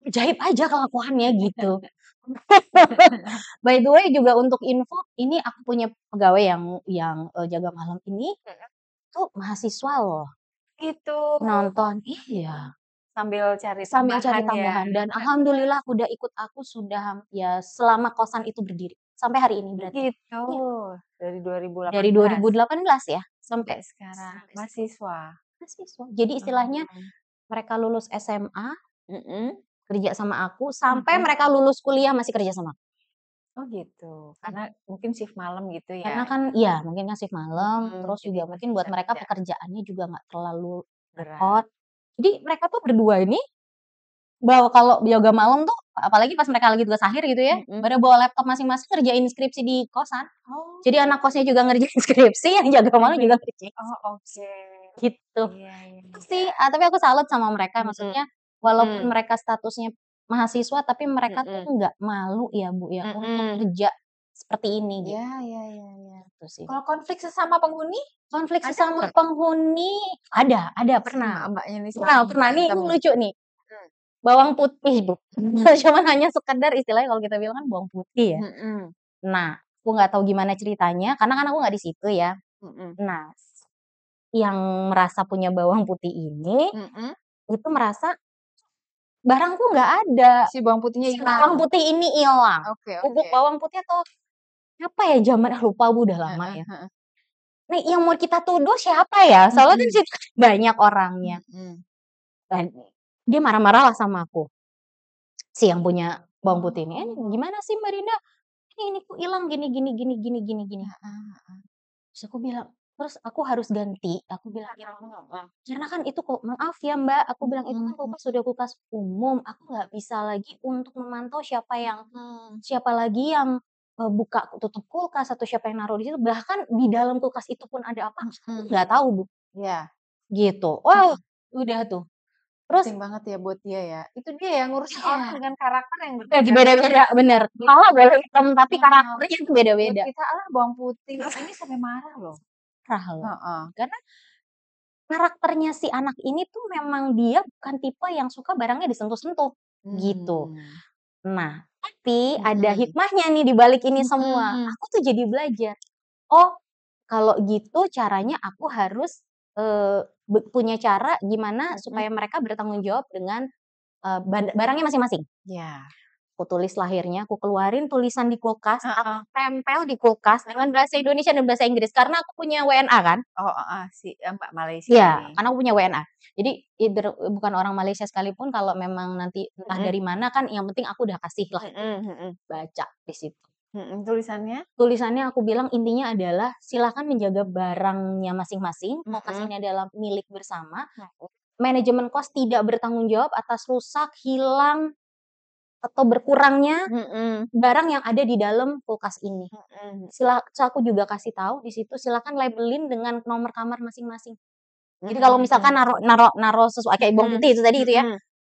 ajaib aja kelakuannya gitu. By the way juga untuk info, ini aku punya pegawai yang jaga malam ini tuh mahasiswa loh, gitu. nonton iya, Sambil cari sambil cari tambahan ya. tambahan dan alhamdulillah udah ikut aku sudah ya selama kosan itu berdiri, sampai hari ini berarti. Gitu. Iya, Dari dari 2018 2018 ya, sampai sampai sekarang sampai sekarang. mahasiswa. Mahasiswa. Jadi istilahnya Mmm, mereka lulus SMA, mhm kerja sama aku, sampai mhm. mereka lulus kuliah masih kerja sama aku. Oh gitu, Mmm. karena mungkin shift malam gitu ya? Karena kan iya, mungkin kan shift malam, terus Jadi juga masih mungkin buat bisa mereka kerja pekerjaannya juga nggak terlalu berat. repot. Jadi mereka tuh berdua ini kalau yoga malam tuh, apalagi pas mereka lagi tugas akhir gitu ya, Mhm. pada bawa laptop masing-masing ngerjain skripsi di kosan. Jadi Oh. anak kosnya juga ngerjain skripsi, yang jaga malam juga ngerjain Oh oke. gitu. Iya iya Itu iya. sih, tapi aku salut sama mereka, Mhm maksudnya walaupun mhm mereka statusnya mahasiswa, tapi mereka tuh mhm nggak malu ya, Bu, ya, untuk mhm. kerja seperti ini Iya gitu, iya iya iya. itu sih. Kalau konflik sesama penghuni, Konflik ada sesama nggak? penghuni ada Si pernah. Mbaknya ini Pernah sering pernah, nih berantem? ini lucu nih, Mmm, bawang putih, Bu, cuman hanya sekedar istilahnya kalau kita bilang kan bawang putih ya. mhm Nah, aku nggak tahu gimana ceritanya, karena kan aku nggak di situ ya. mhm Nah, yang merasa punya bawang putih ini, mhm. itu merasa barangku nggak ada, Si bawang putihnya si hilang? bawang putih ini hilang. Oke Bubuk oke. bawang putih atau apa ya zaman lupa, Bu, udah lama Heeh ya. heeh. Nih yang mau kita tuduh siapa ya? Soalnya kan di Mhm situ banyak orangnya. mhm. Dan dia marah-marah lah sama aku, si yang punya bawang putih ini, Oh. "Gimana sih Mbak Rinda, ini kok hilang gini gini gini gini gini gini." Heeh heeh. Terus aku bilang, terus aku harus ganti, aku bilang gitu. Karena kan itu kok maaf ya Mbak, aku bilang itu kan kulkas sudah kulkas umum, aku nggak bisa lagi untuk memantau siapa lagi yang buka tutup kulkas atau siapa yang naruh di situ. Bahkan di dalam kulkas itu pun ada apa, aku nggak tahu Bu. Iya. Gitu. Oh, udah tuh. Terus Penting banget ya buat dia ya. Itu dia ya ngurusin orang iya. dengan karakter yang Beda-beda, bener. Kepala boleh hitam tapi karakternya itu buat beda-beda. kita bawang putih, ini sampai marah loh. Parah loh. Heeh. Karena karakternya si anak ini tuh memang dia bukan tipe yang suka barangnya disentuh-sentuh, gitu. Nah, tapi ada hikmahnya nih di balik ini semua. Aku tuh jadi belajar, oh kalau gitu caranya aku harus, punya cara gimana supaya mereka bertanggung jawab dengan, barangnya masing-masing. Iya. Aku tulis lahirnya, aku keluarin tulisan di kulkas, aku tempel di kulkas dengan bahasa Indonesia dan bahasa Inggris karena aku punya WNA kan. Oh, si Mbak Malaysia Iya, ini. karena aku punya WNA. Jadi bukan orang Malaysia sekalipun kalau memang nanti entah dari mana kan yang penting aku udah kasih lah baca di situ. Tulisannya? Tulisannya aku bilang intinya adalah silakan menjaga barangnya masing-masing, kulkas ini adalah milik bersama, manajemen kos tidak bertanggung jawab atas rusak, hilang, atau berkurangnya barang yang ada di dalam kulkas ini. Terus aku juga kasih tahu di situ silakan labelin dengan nomor kamar masing-masing. Jadi kalau misalkan naruh sesuatu kayak bawang putih itu tadi itu ya,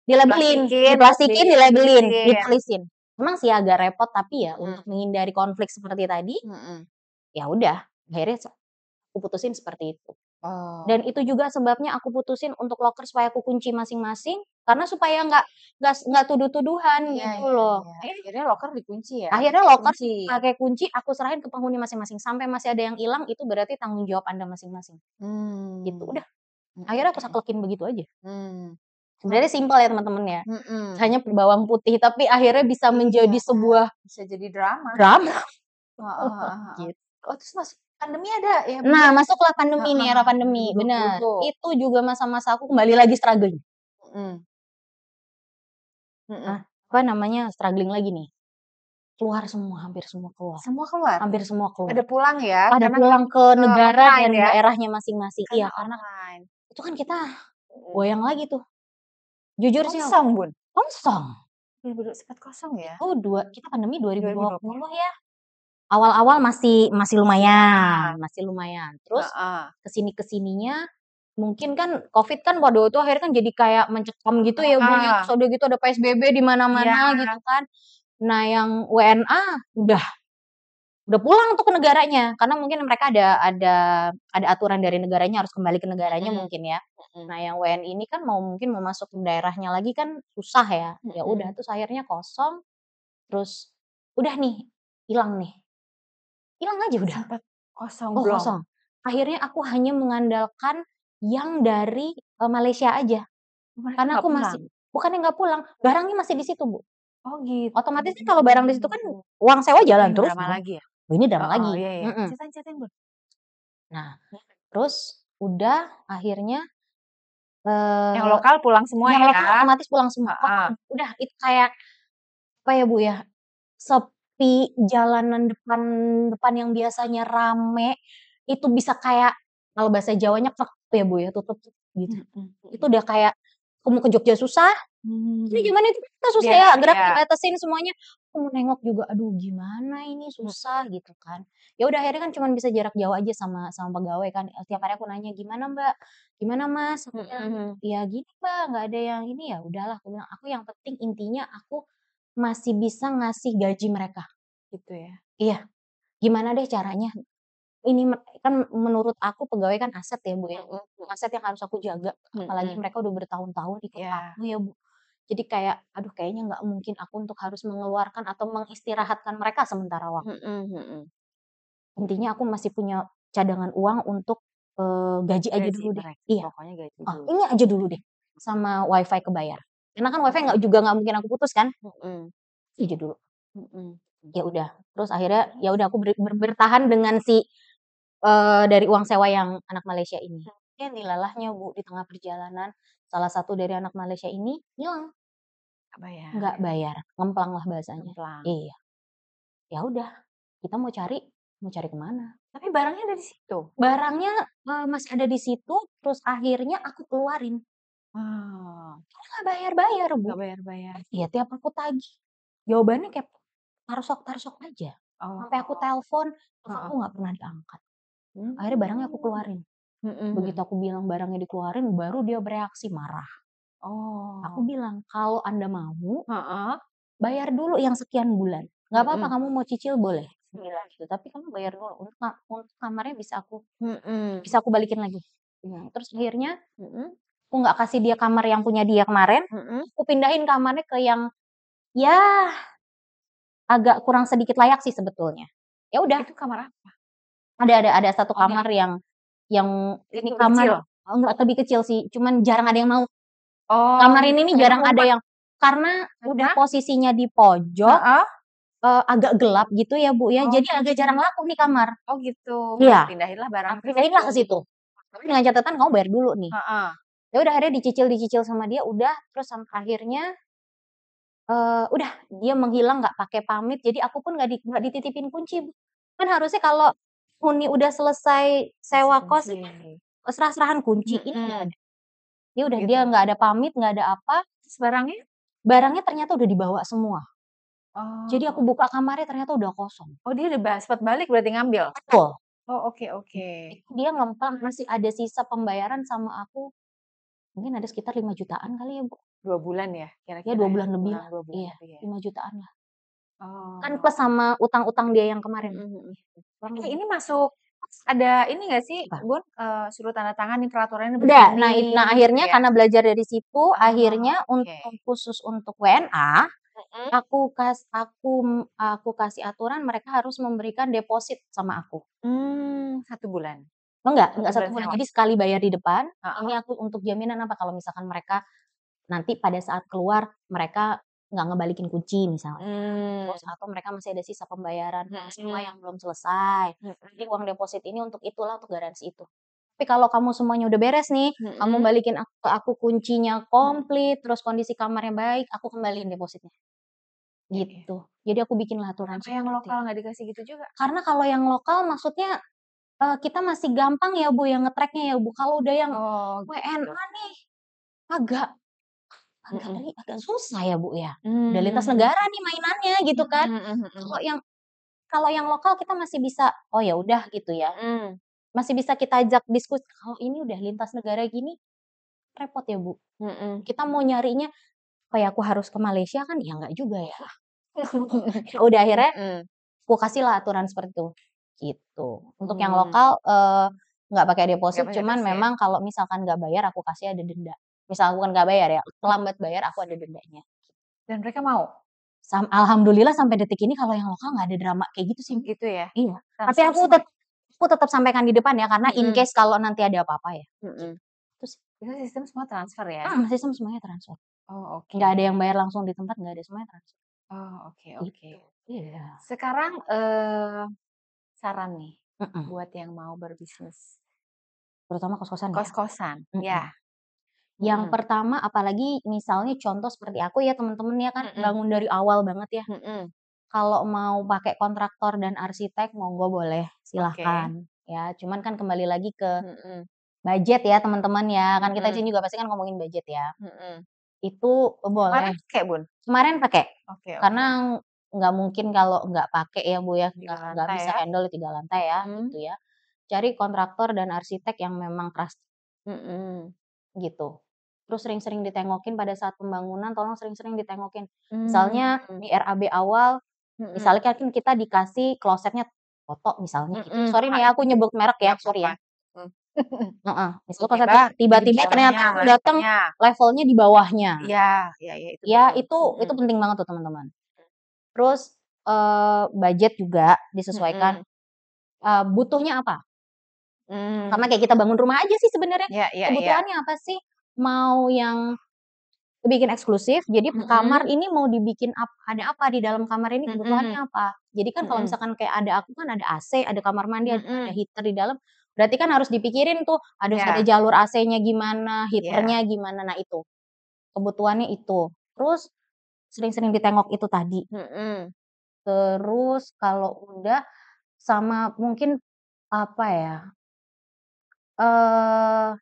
dilabelin, diplastikin, dilabelin, ditulisin. Memang sih agak repot tapi ya untuk menghindari konflik seperti tadi, ya udah akhirnya aku putusin seperti itu. Dan itu juga sebabnya aku putusin untuk loker supaya aku kunci masing-masing karena supaya nggak tuduh-tuduhan gitu loh. Akhirnya loker dikunci ya? Akhirnya loker pakai kunci aku serahin ke penghuni masing-masing sampai masih ada yang hilang itu berarti tanggung jawab Anda masing-masing. Gitu udah. Akhirnya aku saklekin begitu aja. Sebenarnya simpel ya teman-teman ya. Hanya bawang putih tapi akhirnya bisa menjadi sebuah bisa jadi drama. Gitu. Oh, terus masuk pandemi ada ya? Nah, masuklah pandemi nih, era pandemi, bener. Itu juga masa-masa aku kembali lagi struggling. Apa namanya, struggling lagi nih. Keluar semua, hampir semua keluar. Semua keluar? Hampir semua keluar. Pada pulang ya? Pada pulang ke negara dan daerahnya masing-masing. Iya, karena online. itu kan kita goyang lagi tuh. Jujur sih. Kosong, Bun? Kosong. Sempat kosong ya? Itu kita pandemi 2020 ya. Awal-awal masih lumayan, Terus kesininya mungkin kan Covid kan pada itu akhirnya kan jadi kayak mencekam gitu ya Bu ya. Terus udah gitu ada PSBB di mana-mana gitu kan. Nah yang WNA udah pulang tuh ke negaranya karena mungkin mereka ada aturan dari negaranya harus kembali ke negaranya mungkin ya. Nah yang WNI ini kan mungkin mau masuk ke daerahnya lagi kan susah ya. Ya udah terus akhirnya kosong. Terus udah nih hilang aja udah. Sempat kosong Oh kosong. Akhirnya aku hanya mengandalkan yang dari Malaysia aja. Karena aku masih bukannya nggak pulang, barangnya masih di situ Bu. Oh gitu. Otomatis kan kalau barang di situ kan uang sewa jalan terus. Drama lagi ya? Ini drama lagi. Ceritain Bun. Nah, terus udah akhirnya yang lokal pulang semua yang ya? lokal otomatis pulang semua. Udah itu kayak apa ya Bu ya? Sepi, jalanan depan yang biasanya rame itu bisa kayak kalau bahasa Jawanya krek ya Bu ya, tutup gitu. Itu udah kayak aku mau ke Jogja susah. Jadi gimana itu kita susah ya, gerak dibatasin semuanya. Aku mau nengok juga, aduh gimana ini susah gitu kan. Ya udah akhirnya kan cuman bisa jarak jauh aja sama pegawai kan. Tiap hari aku nanya, "Gimana Mbak? Gimana Mas?" Aku bilang, "Ya gini Mbak, nggak ada yang ini." Ya udahlah aku bilang, "Aku yang penting intinya aku masih bisa ngasih gaji mereka." Gitu ya? Iya, gimana deh caranya. Ini kan menurut aku pegawai kan aset ya Bu ya, aset yang harus aku jaga. Apalagi mereka udah bertahun-tahun ikut aku ya Bu. Jadi kayak, aduh kayaknya nggak mungkin aku untuk harus mengeluarkan atau mengistirahatkan mereka sementara waktu. Intinya aku masih punya cadangan uang untuk gaji aja dulu deh. Iya. Pokoknya gaji dulu. Ini aja dulu deh, sama WiFi kebayar. Karena kan WiFi nggak mungkin aku putus kan. Aja dulu. Ya udah. Terus akhirnya ya udah aku bertahan dengan si dari uang sewa yang anak Malaysia ini. Ya dilalahnya Bu di tengah perjalanan salah satu dari anak Malaysia ini hilang. Nggak bayar, ngemplang lah bahasanya. Iya. Ya udah, kita mau cari Mau cari kemana? Tapi barangnya ada di situ? Barangnya, masih ada di situ, terus akhirnya aku keluarin. Oh. Dia nggak bayar-bayar, Bu. Nggak bayar-bayar. Iya, tiap aku tagih, jawabannya kayak tarsok-tarsok aja. Sampai aku Oh. telepon Heeh. aku nggak pernah diangkat. Akhirnya barangnya aku keluarin. Begitu aku bilang barangnya dikeluarin, baru dia bereaksi marah. Aku Oh. bilang, "Kalau Anda mau, Heeh. bayar dulu yang sekian bulan. Nggak apa-apa Mhm. kamu mau cicil boleh." Aku bilang gitu, "Tapi kamu bayar dulu untuk kamarnya bisa aku balikin lagi." Terus akhirnya Mhm. aku nggak kasih dia kamar yang punya dia kemarin, Mhm. aku pindahin kamarnya ke yang, ya agak kurang sedikit layak sih sebetulnya. Ya udah, Itu kamar apa? ada satu Oh, kamar yang itu ini lebih kecil? kamar enggak lebih kecil sih, cuman jarang ada yang mau. Oh, Kamar ini gitu. nih Memang jarang ada mumpet? yang karena udah Karena? posisinya di pojok, Heeh. agak gelap gitu ya, Bu, ya, Oh. jadi agak jarang laku nih kamar. Oh, gitu. Iya, Pindahinlah barang aku ke pindahinlah situ. ke situ. Tapi dengan catatan kamu bayar dulu nih. Heeh. Ya udah akhirnya dicicil sama dia, udah, terus sampai akhirnya, udah dia menghilang nggak pakai pamit, jadi aku pun nggak dititipin kunci, Bu. Kan harusnya kalau huni udah selesai Kasih sewa kos, kunci. serah-serahan kunci, ini nggak Mhm. ada. Ya udah dia Gitu. nggak ada pamit, nggak ada apa, Terus barangnya? barangnya ternyata udah dibawa semua. Jadi aku Oh. buka kamarnya ternyata udah kosong. Oh, dia udah sempet balik berarti ngambil? Betul. Oh, oke oke. Itu dia ngemplang masih ada sisa pembayaran sama aku, mungkin ada sekitar 5 jutaan kali ya, Bu. 2 bulan ya Ya kira-kira 2 ya? bulan lebih Kurang lah. 2 bulan Iya, lebih ya? 5 jutaan lah. Kan Oh. plus sama utang-utang dia yang kemarin. Mhm mhm. Kurang lebih. Ini masuk ada ini nggak sih, Apa? Bun, suruh tanda tangan nih peraturannya Udah, begini gitu akhirnya ya? karena belajar dari situ, Oh, akhirnya oke. khusus untuk WNA, Mhm. aku kasih aturan mereka harus memberikan deposit sama aku. 1 bulan? Enggak Satu 1 bulan bulan, sewa? jadi sekali bayar di depan, ini Heeh. aku untuk jaminan apa, kalau misalkan mereka nanti pada saat keluar mereka nggak ngebalikin kunci misalnya, terus Mmm. atau mereka masih ada sisa pembayaran semua yang Mhm. belum selesai. Jadi Mhm. uang deposit ini untuk itulah, untuk garansi itu. Tapi kalau kamu semuanya udah beres nih, kamu Mhm. balikin ke aku kuncinya Mhm. komplit, terus kondisi kamarnya baik, aku kembaliin depositnya, Iya iya. gitu. Jadi aku bikinlah aturan Kenapa yang seperti lokal itu. nggak dikasih gitu juga? Karena kalau yang lokal maksudnya, kita masih gampang ya, Bu, yang nge-track-nya ya, Bu. Kalau udah yang Oh, gitu. WNA nih agak Mhm. agak susah ya, Bu, ya. Udah lintas Mmm. negara nih mainannya gitu kan. Mhm mhm Kalau mhm. yang kalau yang lokal kita masih bisa, oh ya udah gitu ya, Mhm. masih bisa kita ajak diskusi. Kalau ini udah lintas negara gini, repot ya, Bu. Mhm. Kita mau nyarinya, kayak aku harus ke Malaysia kan ya nggak juga ya. Ya udah akhirnya Mhm. aku kasihlah aturan seperti itu, gitu. Untuk yang Mmm. lokal, nggak pakai Nggak deposit, pakai cuman ya? memang kalau misalkan nggak bayar aku kasih ada denda. Misalkan nggak bayar ya, terlambat bayar aku ada dendanya. Dan mereka mau? Alhamdulillah sampai detik ini kalau yang lokal nggak ada drama kayak gitu sih, Oh, Bu. gitu ya? Iya, tapi Transfer semua? aku tetap sampaikan di depan ya, karena in Mhm. case kalau nanti ada apa-apa ya, Mhm. gitu. Itu sih. Itu sistem semua transfer ya? Sistem semuanya transfer. Oh, oke Nggak ada oke. yang bayar langsung di tempat, nggak ada, semuanya transfer, Oh, oke oke. gitu. Iya. Sekarang, saran nih Mhm, buat yang mau berbisnis terutama kos-kosan ya? kos-kosan. Ya. Mhm. Yang Mhm. pertama apalagi misalnya contoh seperti aku ya temen-temen ya kan Mhm. bangun dari awal banget ya, Mhm. kalau mau pakai kontraktor dan arsitek monggo boleh, Oke. silahkan ya. Cuman kan kembali lagi ke Mhm. budget ya teman-teman ya, kan kita di Mhm. sini juga pasti kan ngomongin budget ya. Mhm. Itu Kemarin boleh, pakai, Bun? kemarin pakai, Oke oke. karena nggak mungkin kalau nggak pakai ya Bu ya, 3 nggak lantai bisa ya? handle 3 lantai ya, Mhm. gitu ya. Cari kontraktor dan arsitek yang memang trust, Mhm. gitu. Terus sering-sering ditengokin pada saat pembangunan, tolong sering-sering ditengokin. Misalnya Mmm. di RAB awal, Mhm. misalnya kan kita dikasih klosetnya Toto misalnya gitu, Mhm. sorry nih ya aku nyebut merek ya, Nggak sorry apa-apa. ya. Mmm. Heeh, misalnya Tiba-tiba klosetnya jadi tiba-tiba ternyata bawahnya, aku dateng levelnya. levelnya di bawahnya. Iya iya iya, itu Ya betul. itu Mhm. penting banget tuh teman-teman. Terus, budget juga disesuaikan, Mhm. butuhnya apa? Mmm. Sama kayak kita bangun rumah aja sih sebenarnya, Iya iya iya. kebutuhannya apa sih? Mau yang dibikin eksklusif, jadi per Mhm. kamar ini mau dibikin ada apa di dalam kamar ini, Mhm. kebutuhannya apa? Jadi kan kalau Mhm. misalkan kayak ada aku kan ada AC, ada kamar mandi, ada Mhm. heater di dalam, berarti kan harus dipikirin tuh, harus ada Iya jalur AC-nya gimana, iya. heater-nya gimana, nah itu, kebutuhannya itu. Terus sering-sering ditengok itu tadi. Mhm. Terus kalau udah, sama mungkin apa ya, eee,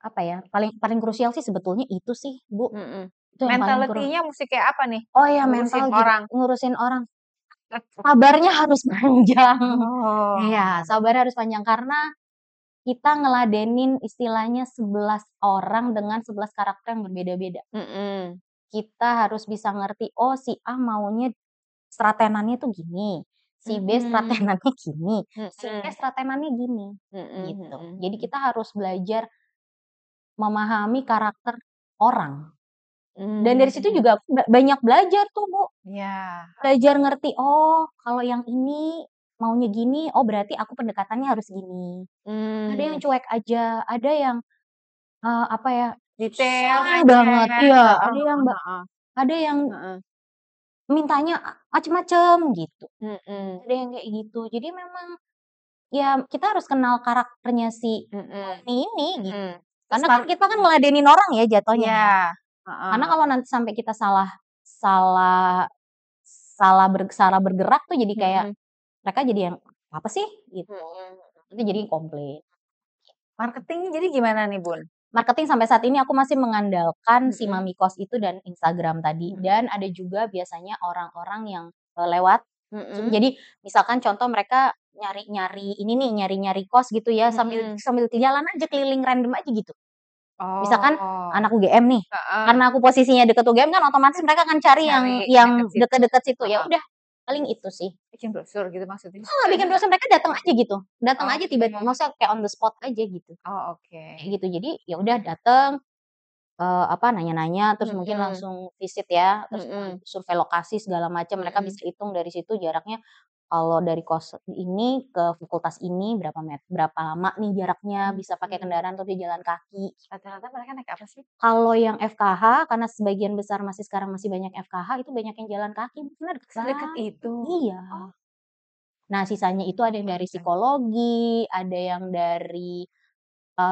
apa ya, paling paling krusial sih sebetulnya itu sih, Bu. Mhm. Itu yang paling Mentality-nya musti kayak apa nih? oh ya Ngurusin mental juga, orang? ngurusin orang. Sabarnya harus panjang. Iya, Oh. sabarnya harus panjang karena kita ngeladenin istilahnya 11 orang dengan 11 karakter yang berbeda-beda. Mhm. Kita harus bisa ngerti, oh si A maunya stratenannya tuh gini, si B Mhm. stratenannya gini, si C Mhm. stratenannya gini, Mhm gitu. mhm Jadi mhm. kita harus belajar memahami karakter orang. Dan dari situ Mmm. juga aku banyak belajar tuh, Bu. Iya. Belajar ngerti, oh kalau yang ini maunya gini, oh berarti aku pendekatannya harus gini. Ada yang Mmm. cuek aja, ada yang, apa ya, Detail, shy banget, mepet, iya, heeh heeh ada yang heeh, mintanya macem-macem gitu, heeh. Mhm. ada yang kayak gitu. Jadi memang ya kita harus kenal karakternya si Mhm. ini gitu. Mhm. Terus Karena kan kita kan ngeladenin orang ya jatuhnya iya, ya. Karena heeh. kalau nanti sampai kita salah salah salah bergerak tuh jadi kayak Mhm. mereka jadi yang, "Apa sih?" Gitu. Mhm. Nanti jadi komplain. Marketingnya jadi gimana nih, Bun? Marketing sampai saat ini aku masih mengandalkan si Mhm. Mami Kos itu dan Instagram tadi, Mhm. dan ada juga biasanya orang-orang yang, lewat. Mhm. Jadi misalkan contoh mereka nyari-nyari ini nih, nyari-nyari kos gitu ya, sambil Mhm. sambil jalan aja keliling random aja gitu. Misalkan Oh, anak UGM nih, heeh, karena aku posisinya deket UGM kan otomatis mereka akan cari yang cari deket yang situ, deket-deket situ, ya heeh. udah paling itu sih. Bikin brosur gitu maksudnya? Nggak bikin brosur, mereka datang aja gitu, datang aja tiba-tiba, Oh. maksudnya kayak on the spot aja gitu, Oh, kayak oke. gitu. Jadi ya udah dateng, apa, nanya-nanya, terus mungkin Mhm. langsung visit ya, terus Mhm. survei lokasi segala macam, mereka Mhm. bisa hitung dari situ jaraknya, kalau dari kos ini ke fakultas ini berapa lama nih jaraknya, bisa pakai Mmm. kendaraan atau dia jalan kaki. Rata-rata mereka naik apa sih? Kalau yang FKH, karena sebagian besar sekarang masih banyak FKH, itu banyak yang jalan kaki, karena deket Sedekat banget. itu? Iya. Oh, Nah, sisanya itu ada yang dari keren. psikologi, ada yang dari,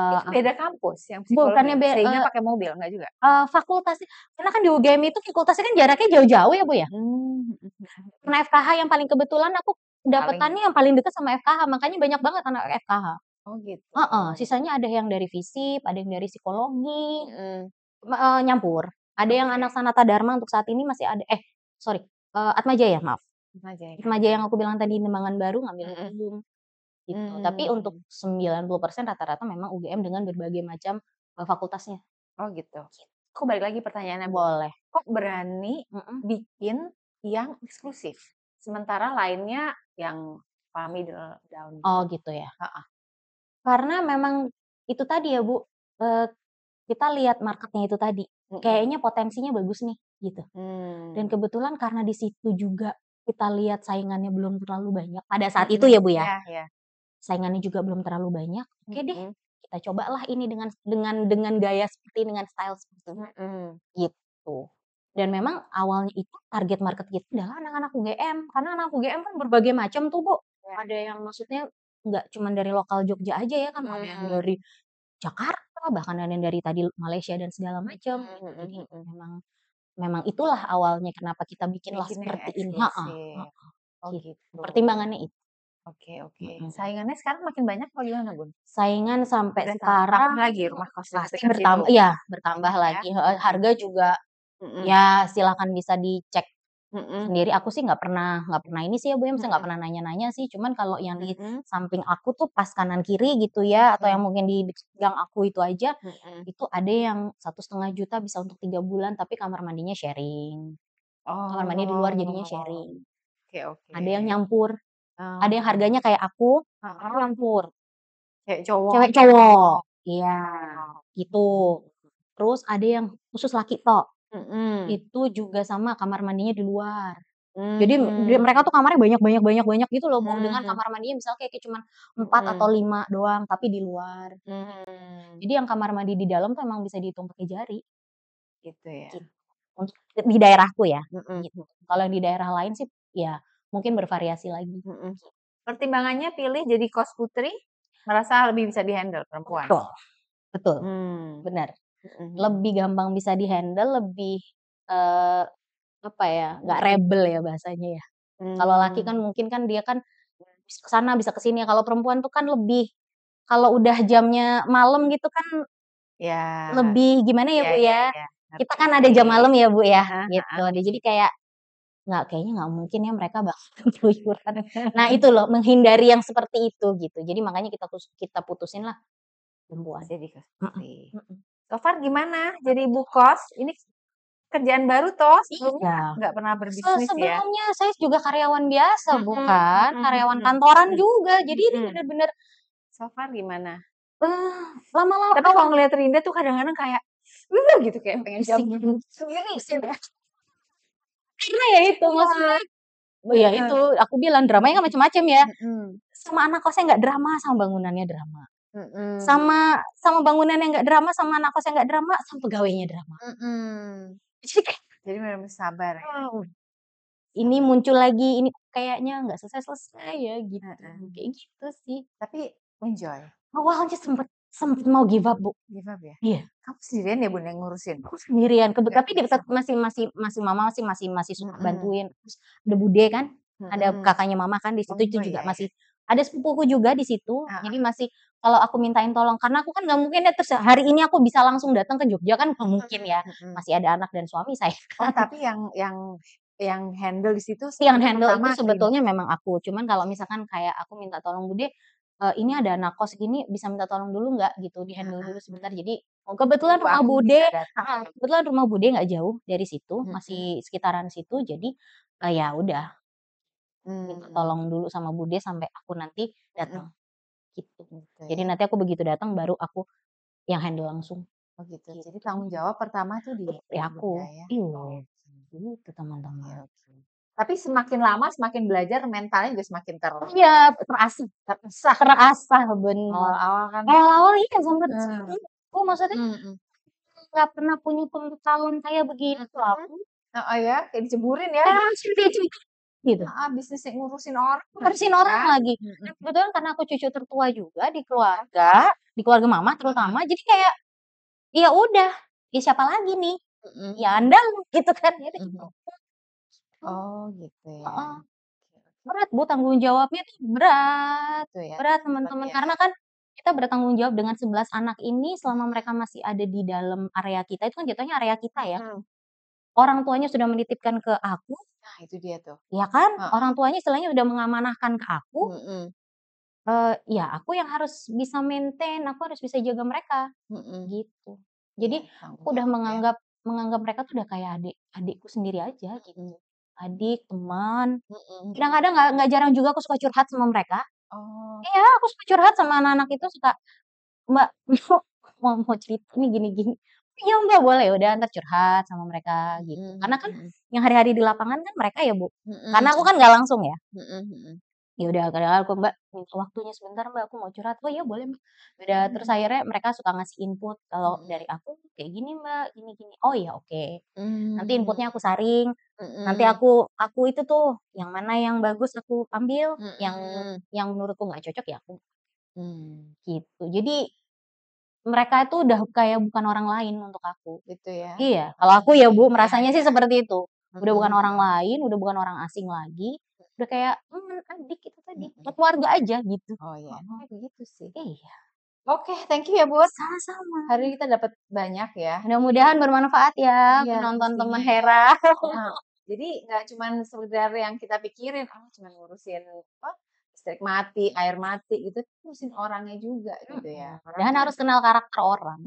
Itu apa, beda kampus yang bukannya psikologi? Sehingga pakai mobil, nggak juga? fakultasnya, karena kan di UGM itu fakultasnya kan jaraknya jauh-jauh ya, Bu, ya. Mmm, mhm mhm mhm. Karena FKH yang paling kebetulan aku Paling dapetannya yang paling dekat sama FKH, makanya banyak banget anak FKH. oh gitu. Heeh, sisanya ada yang dari FISIP, ada yang dari psikologi, Mhm, nyampur. Ada yang oke. anak Sanata Dharma untuk saat ini masih ada, sorry, Atmajaya, maaf. Remaja. Atmajaya yang aku bilang tadi Dembangan Baru ngambil Mhm. hukum, gitu. Tapi untuk Mmm. 90% rata-rata memang UGM dengan berbagai macam, fakultasnya. Oh gitu. Aku balik lagi pertanyaannya, Bun. Boleh. Kok berani Mhm. bikin yang eksklusif? Sementara lainnya yang middle down Oh gitu? gitu ya. Heeh. Karena memang itu tadi ya, Bu, eee, kita lihat market-nya itu tadi, Mhm. kayaknya potensinya bagus nih, gitu. Dan Mmm. kebetulan karena di situ juga kita lihat saingannya belum terlalu banyak, pada saat itu Mhm. ya, Bu, ya, Iya iya. saingannya juga belum terlalu banyak, oke deh Mhm. kita cobalah ini dengan gaya seperti ini, dengan style seperti ini, Mhm. gitu. Dan memang awalnya itu target market kita adalah anak-anak UGM, karena anak UGM kan berbagai macam tuh, Bu. Iya. Ada yang maksudnya nggak cuman dari lokal Jogja aja ya kan, ada yang Mmm. dari Jakarta, bahkan ada yang dari tadi Malaysia dan segala macam Mhm gitu. Jadi mhm mhm. memang memang itulah awalnya kenapa kita bikinlah Bikin yang seperti ini, heeh eksklusif. heeh, Oh gitu. gitu. Pertimbangannya itu, Oke oke. mhm. Saingannya sekarang makin banyak apa gimana, Bun? Saingan sampai Udah tambah sekarang lagi rumah kos yang pasti dekat situ? bertambah, iya, bertambah Banyak ya? lagi, heeh, Mhm. harga juga Mhm. ya silakan bisa dicek Mhm. sendiri. Aku sih nggak pernah ini sih ya, Bu, ya, maksudnya nggak Mhm. pernah nanya-nanya sih, cuman kalau yang di Mhm. samping aku tuh pas kanan kiri gitu ya, atau Mhm. yang mungkin di gang aku itu aja, Mhm. itu ada yang 1,5 juta bisa untuk 3 bulan, tapi kamar mandinya sharing. Kamar mandi di luar jadinya Oh, sharing. oke oke. Ada yang nyampur, ada yang Oh, harganya kayak aku heeh, nyampur, kayak cowok cewek gitu? cowok. Iya, Oh, gitu. Terus ada yang khusus laki tok, mhm, itu juga sama kamar mandinya di luar. Jadi mmm, mereka tuh kamarnya banyak banyak banyak banyak gitu loh, Bu, dengan mhm, kamar mandinya misalnya kayak cuman 4 atau mhm, 5 doang, tapi di luar. mmm, Jadi yang kamar mandi di dalam tuh emang bisa dihitung pakai jari, gitu ya? gitu. Untuk di daerahku ya, Mhm gitu. mhm Kalau yang di daerah lain sih, ya mungkin bervariasi lagi. mhm. Pertimbangannya pilih jadi kos putri, merasa lebih bisa di-handle perempuan? Betul betul, Mmm, bener. mhm mhm, Lebih gampang bisa di-handle, lebih, eee, apa ya, nggak mhm, rebel ya bahasanya ya. Kalau laki kan mmm, mungkin kan dia kan ke sana, bisa ke sini. Kalau perempuan tuh kan lebih, kalau udah jamnya malam gitu kan Ya. lebih gimana ya, Bu, ya. Kita kan ada Ngerti. jam malam ya, Bu, ya, Heeh, gitu. heeh. Jadi kayak kayaknya nggak mungkin ya mereka bakal keluyuran. Nah itu loh, menghindari yang seperti itu gitu. Jadi makanya kita putusin lah perempuan. Jadi ke Mhm, mhm. So far gimana jadi ibu kos? Ini kerjaan baru toh? Sebelumnya Iya. nggak pernah berbisnis ya? Sebelumnya saya juga karyawan biasa, bukan, Mhm, karyawan mhm, kantoran mhm, juga. Jadi ini mhm. bener-bener, So far gimana? lama-lama Tapi kalau ngeliat Rinda tuh kadang-kadang kayak, gitu kayak pengen pusing sendiri pusing ya. karena ya itu maksudnya, ya itu aku bilang dramanya kan macam-macam ya. Mhm, Sama anak kosnya nggak drama, sama bangunannya drama. mhm, Sama bangunannya nggak drama, sama anak kosnya nggak drama, sama pegawainya drama. mhm. Jadi kayak, Jadi bener-bener sabar ya? ini Sabar. muncul lagi, ini kayaknya nggak selesai-selesai ya gitu, Heeh. kayak gitu sih. Tapi enjoy? Awalnya sempet mau give up, Bu. Give up ya? Iya, Kamu sendirian ya Bun yang ngurusin? aku sendirian, Nggak tapi dia bisa. tetap masih mama masih suka Mhm, bantuin. Terus ada bude kan, ada mhm. kakaknya mama kan di situ, itu Oh juga iya ya. masih ada sepupuku juga di situ, Heeh, jadi masih kalau aku mintain tolong, karena aku kan nggak mungkin ya terus hari ini aku bisa langsung datang ke Jogja kan nggak mungkin ya, mhm. masih ada anak dan suami saya Oh kan. tapi yang handle di situ Yang sebenarnya handle itu pertama sebetulnya memang aku, cuman kalau misalkan kayak aku minta tolong, "Bude, ini ada anak kos gini, bisa minta tolong dulu nggak?" Gitu, "di-handle dulu sebentar." Jadi, kebetulan Ibu rumah aku Bude bisa datang. kebetulan rumah Bude nggak jauh dari situ, Mhm, masih sekitaran situ, jadi, ya udah minta mmm, tolong dulu sama Bude sampai aku nanti mhm, datang, gitu. gitu Jadi ya. nanti aku begitu datang baru aku yang handle langsung, Oh gitu. Jadi gitu. tanggung jawab pertama tuh di Ya Bunda aku, ya? iya, Oke, gitu oke teman-teman. oke. Tapi semakin lama semakin belajar mentalnya juga semakin Iya, terasa terasah. terasa, bener. Awal-awal kan Awal-awal iya sempet heeh, aku maksudnya mhm, nggak pernah punya pengetahuan kayak begitu mhm. aku, Heeh ya, kayak diceburin ya, langsung diajakin gitu, heeh, bisnis ngurusin orang lagi ngurusin orang kan. lagi. Mhm, Dan kebetulan karena aku cucu tertua juga di keluarga mama heeh, terutama, jadi kayak, ya udah, ya siapa lagi nih, mhm, ya Anda gitu kan, ya udah gitu. mhm. Oh gitu ya. Heeh, Oke oke. berat Bu, tanggung jawabnya tuh berat, Itu ya berat teman-teman teman-teman, ya. karena kan kita bertanggung jawab dengan 11 anak ini selama mereka masih ada di dalam area kita, itu kan jatuhnya area kita ya. Mhm. Orang tuanya sudah menitipkan ke aku, Nah itu dia tuh. ya kan, Heeh, orang tuanya istilahnya udah mengamanahkan ke aku, mhm, ya aku yang harus bisa maintain, aku harus bisa jaga mereka, mhm. gitu. Iya Jadi tanggung aku udah jawab ya. menganggap mereka tuh udah kayak adikku sendiri aja gitu. Mhm, Adik, teman, mhm. kadang-kadang nggak jarang juga aku suka curhat sama mereka. Oh, Iya, aku suka curhat sama anak-anak itu, suka, "Mbak, mau cerita nih gini-gini." "Iya Mbak, boleh." Ya udah entar curhat sama mereka gitu. mhm Karena kan mhm, yang hari-hari di lapangan kan mereka ya, Bu. Karena aku mhm, kan nggak langsung ya. mhm mhm. Ya udah kadang-kadang aku, "Mbak, minta waktunya sebentar Mbak, aku mau curhat." "Oh iya boleh Mbak." Ya udah terus Mhm akhirnya mereka suka ngasih input, "Kalau mhm. dari aku kayak gini Mbak, gini gini." "Oh iya oke." Nanti Mmm, inputnya aku saring, nanti mhm, aku itu tuh yang mana yang bagus aku ambil, mhm, yang menurutku nggak cocok ya aku mmm, gitu. Jadi mereka itu udah kayak bukan orang lain untuk aku. gitu ya. Iya, kalau aku ya Bu, Iya merasanya sih iya. seperti itu. Udah bukan Mhm orang lain, udah bukan orang asing lagi, udah kayak, adik itu tadi, mhm. keluarga aja gitu. Oh ya, Heeh, kayak begitu sih. iya, Oke, thank you ya Bun. sama-sama. Hari ini kita dapat banyak ya. Mudah-mudahan bermanfaat ya, Iya penonton pastinya teman ya. Hera. Nah, jadi nggak cuman sekedar yang kita pikirin, cuman ngurusin apa, listrik mati, air mati gitu, ngurusin orangnya juga gitu ya. Karena Dan kan harus kenal karakter orang.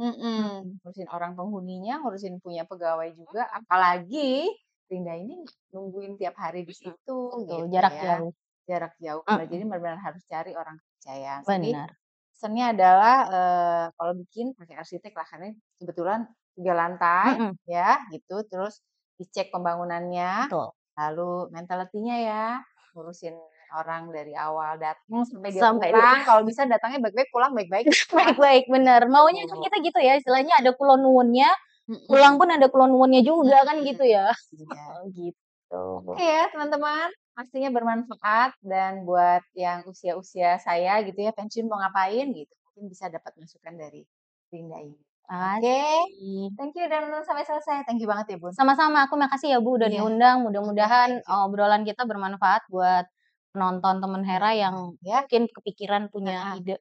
ngurusin orang penghuninya, ngurusin punya pegawai juga, apalagi Rinda ini nungguin tiap hari di situ Betul, gitu jarak ya. jauh. Jarak jauh pula, jadi Mhm, benar-benar harus cari orang kepercayaan. Jadi bener. pesannya adalah, kalau bikin pakai arsitek lah, karena kebetulan 3 lantai Mhm, ya gitu, terus dicek pembangunannya, betul. lalu mentality-nya ya, ngurusin orang dari awal datang sampai dia Sampai dia pulang, kalau bisa datangnya baik-baik, pulang baik-baik ya, baik-baik, bener. Maunya kan gitu. kita gitu ya, istilahnya ada kulon nuwunnya, pulang Mhm pun ada kulon nuwunnya juga kan mhm, gitu ya. iya. Gitu. Oke ya teman-teman, pastinya bermanfaat dan buat yang usia-usia saya gitu ya, pensiun mau ngapain gitu, mungkin bisa dapat masukan dari Rinda ini. Oke, Makasih. thank you udah nonton sampai selesai. Thank you banget ya Bun. Sama-sama, aku makasih ya Bu udah Iya, diundang, oke mudah-mudahan thank you. obrolan kita bermanfaat buat penonton teman Hera yang mungkin kepikiran punya ide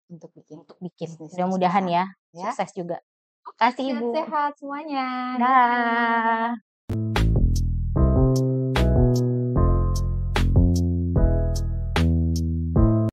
untuk bikin bisnis. Mudah-mudahan ya, sukses juga. Makasih Ibu. Sehat semuanya. Dah.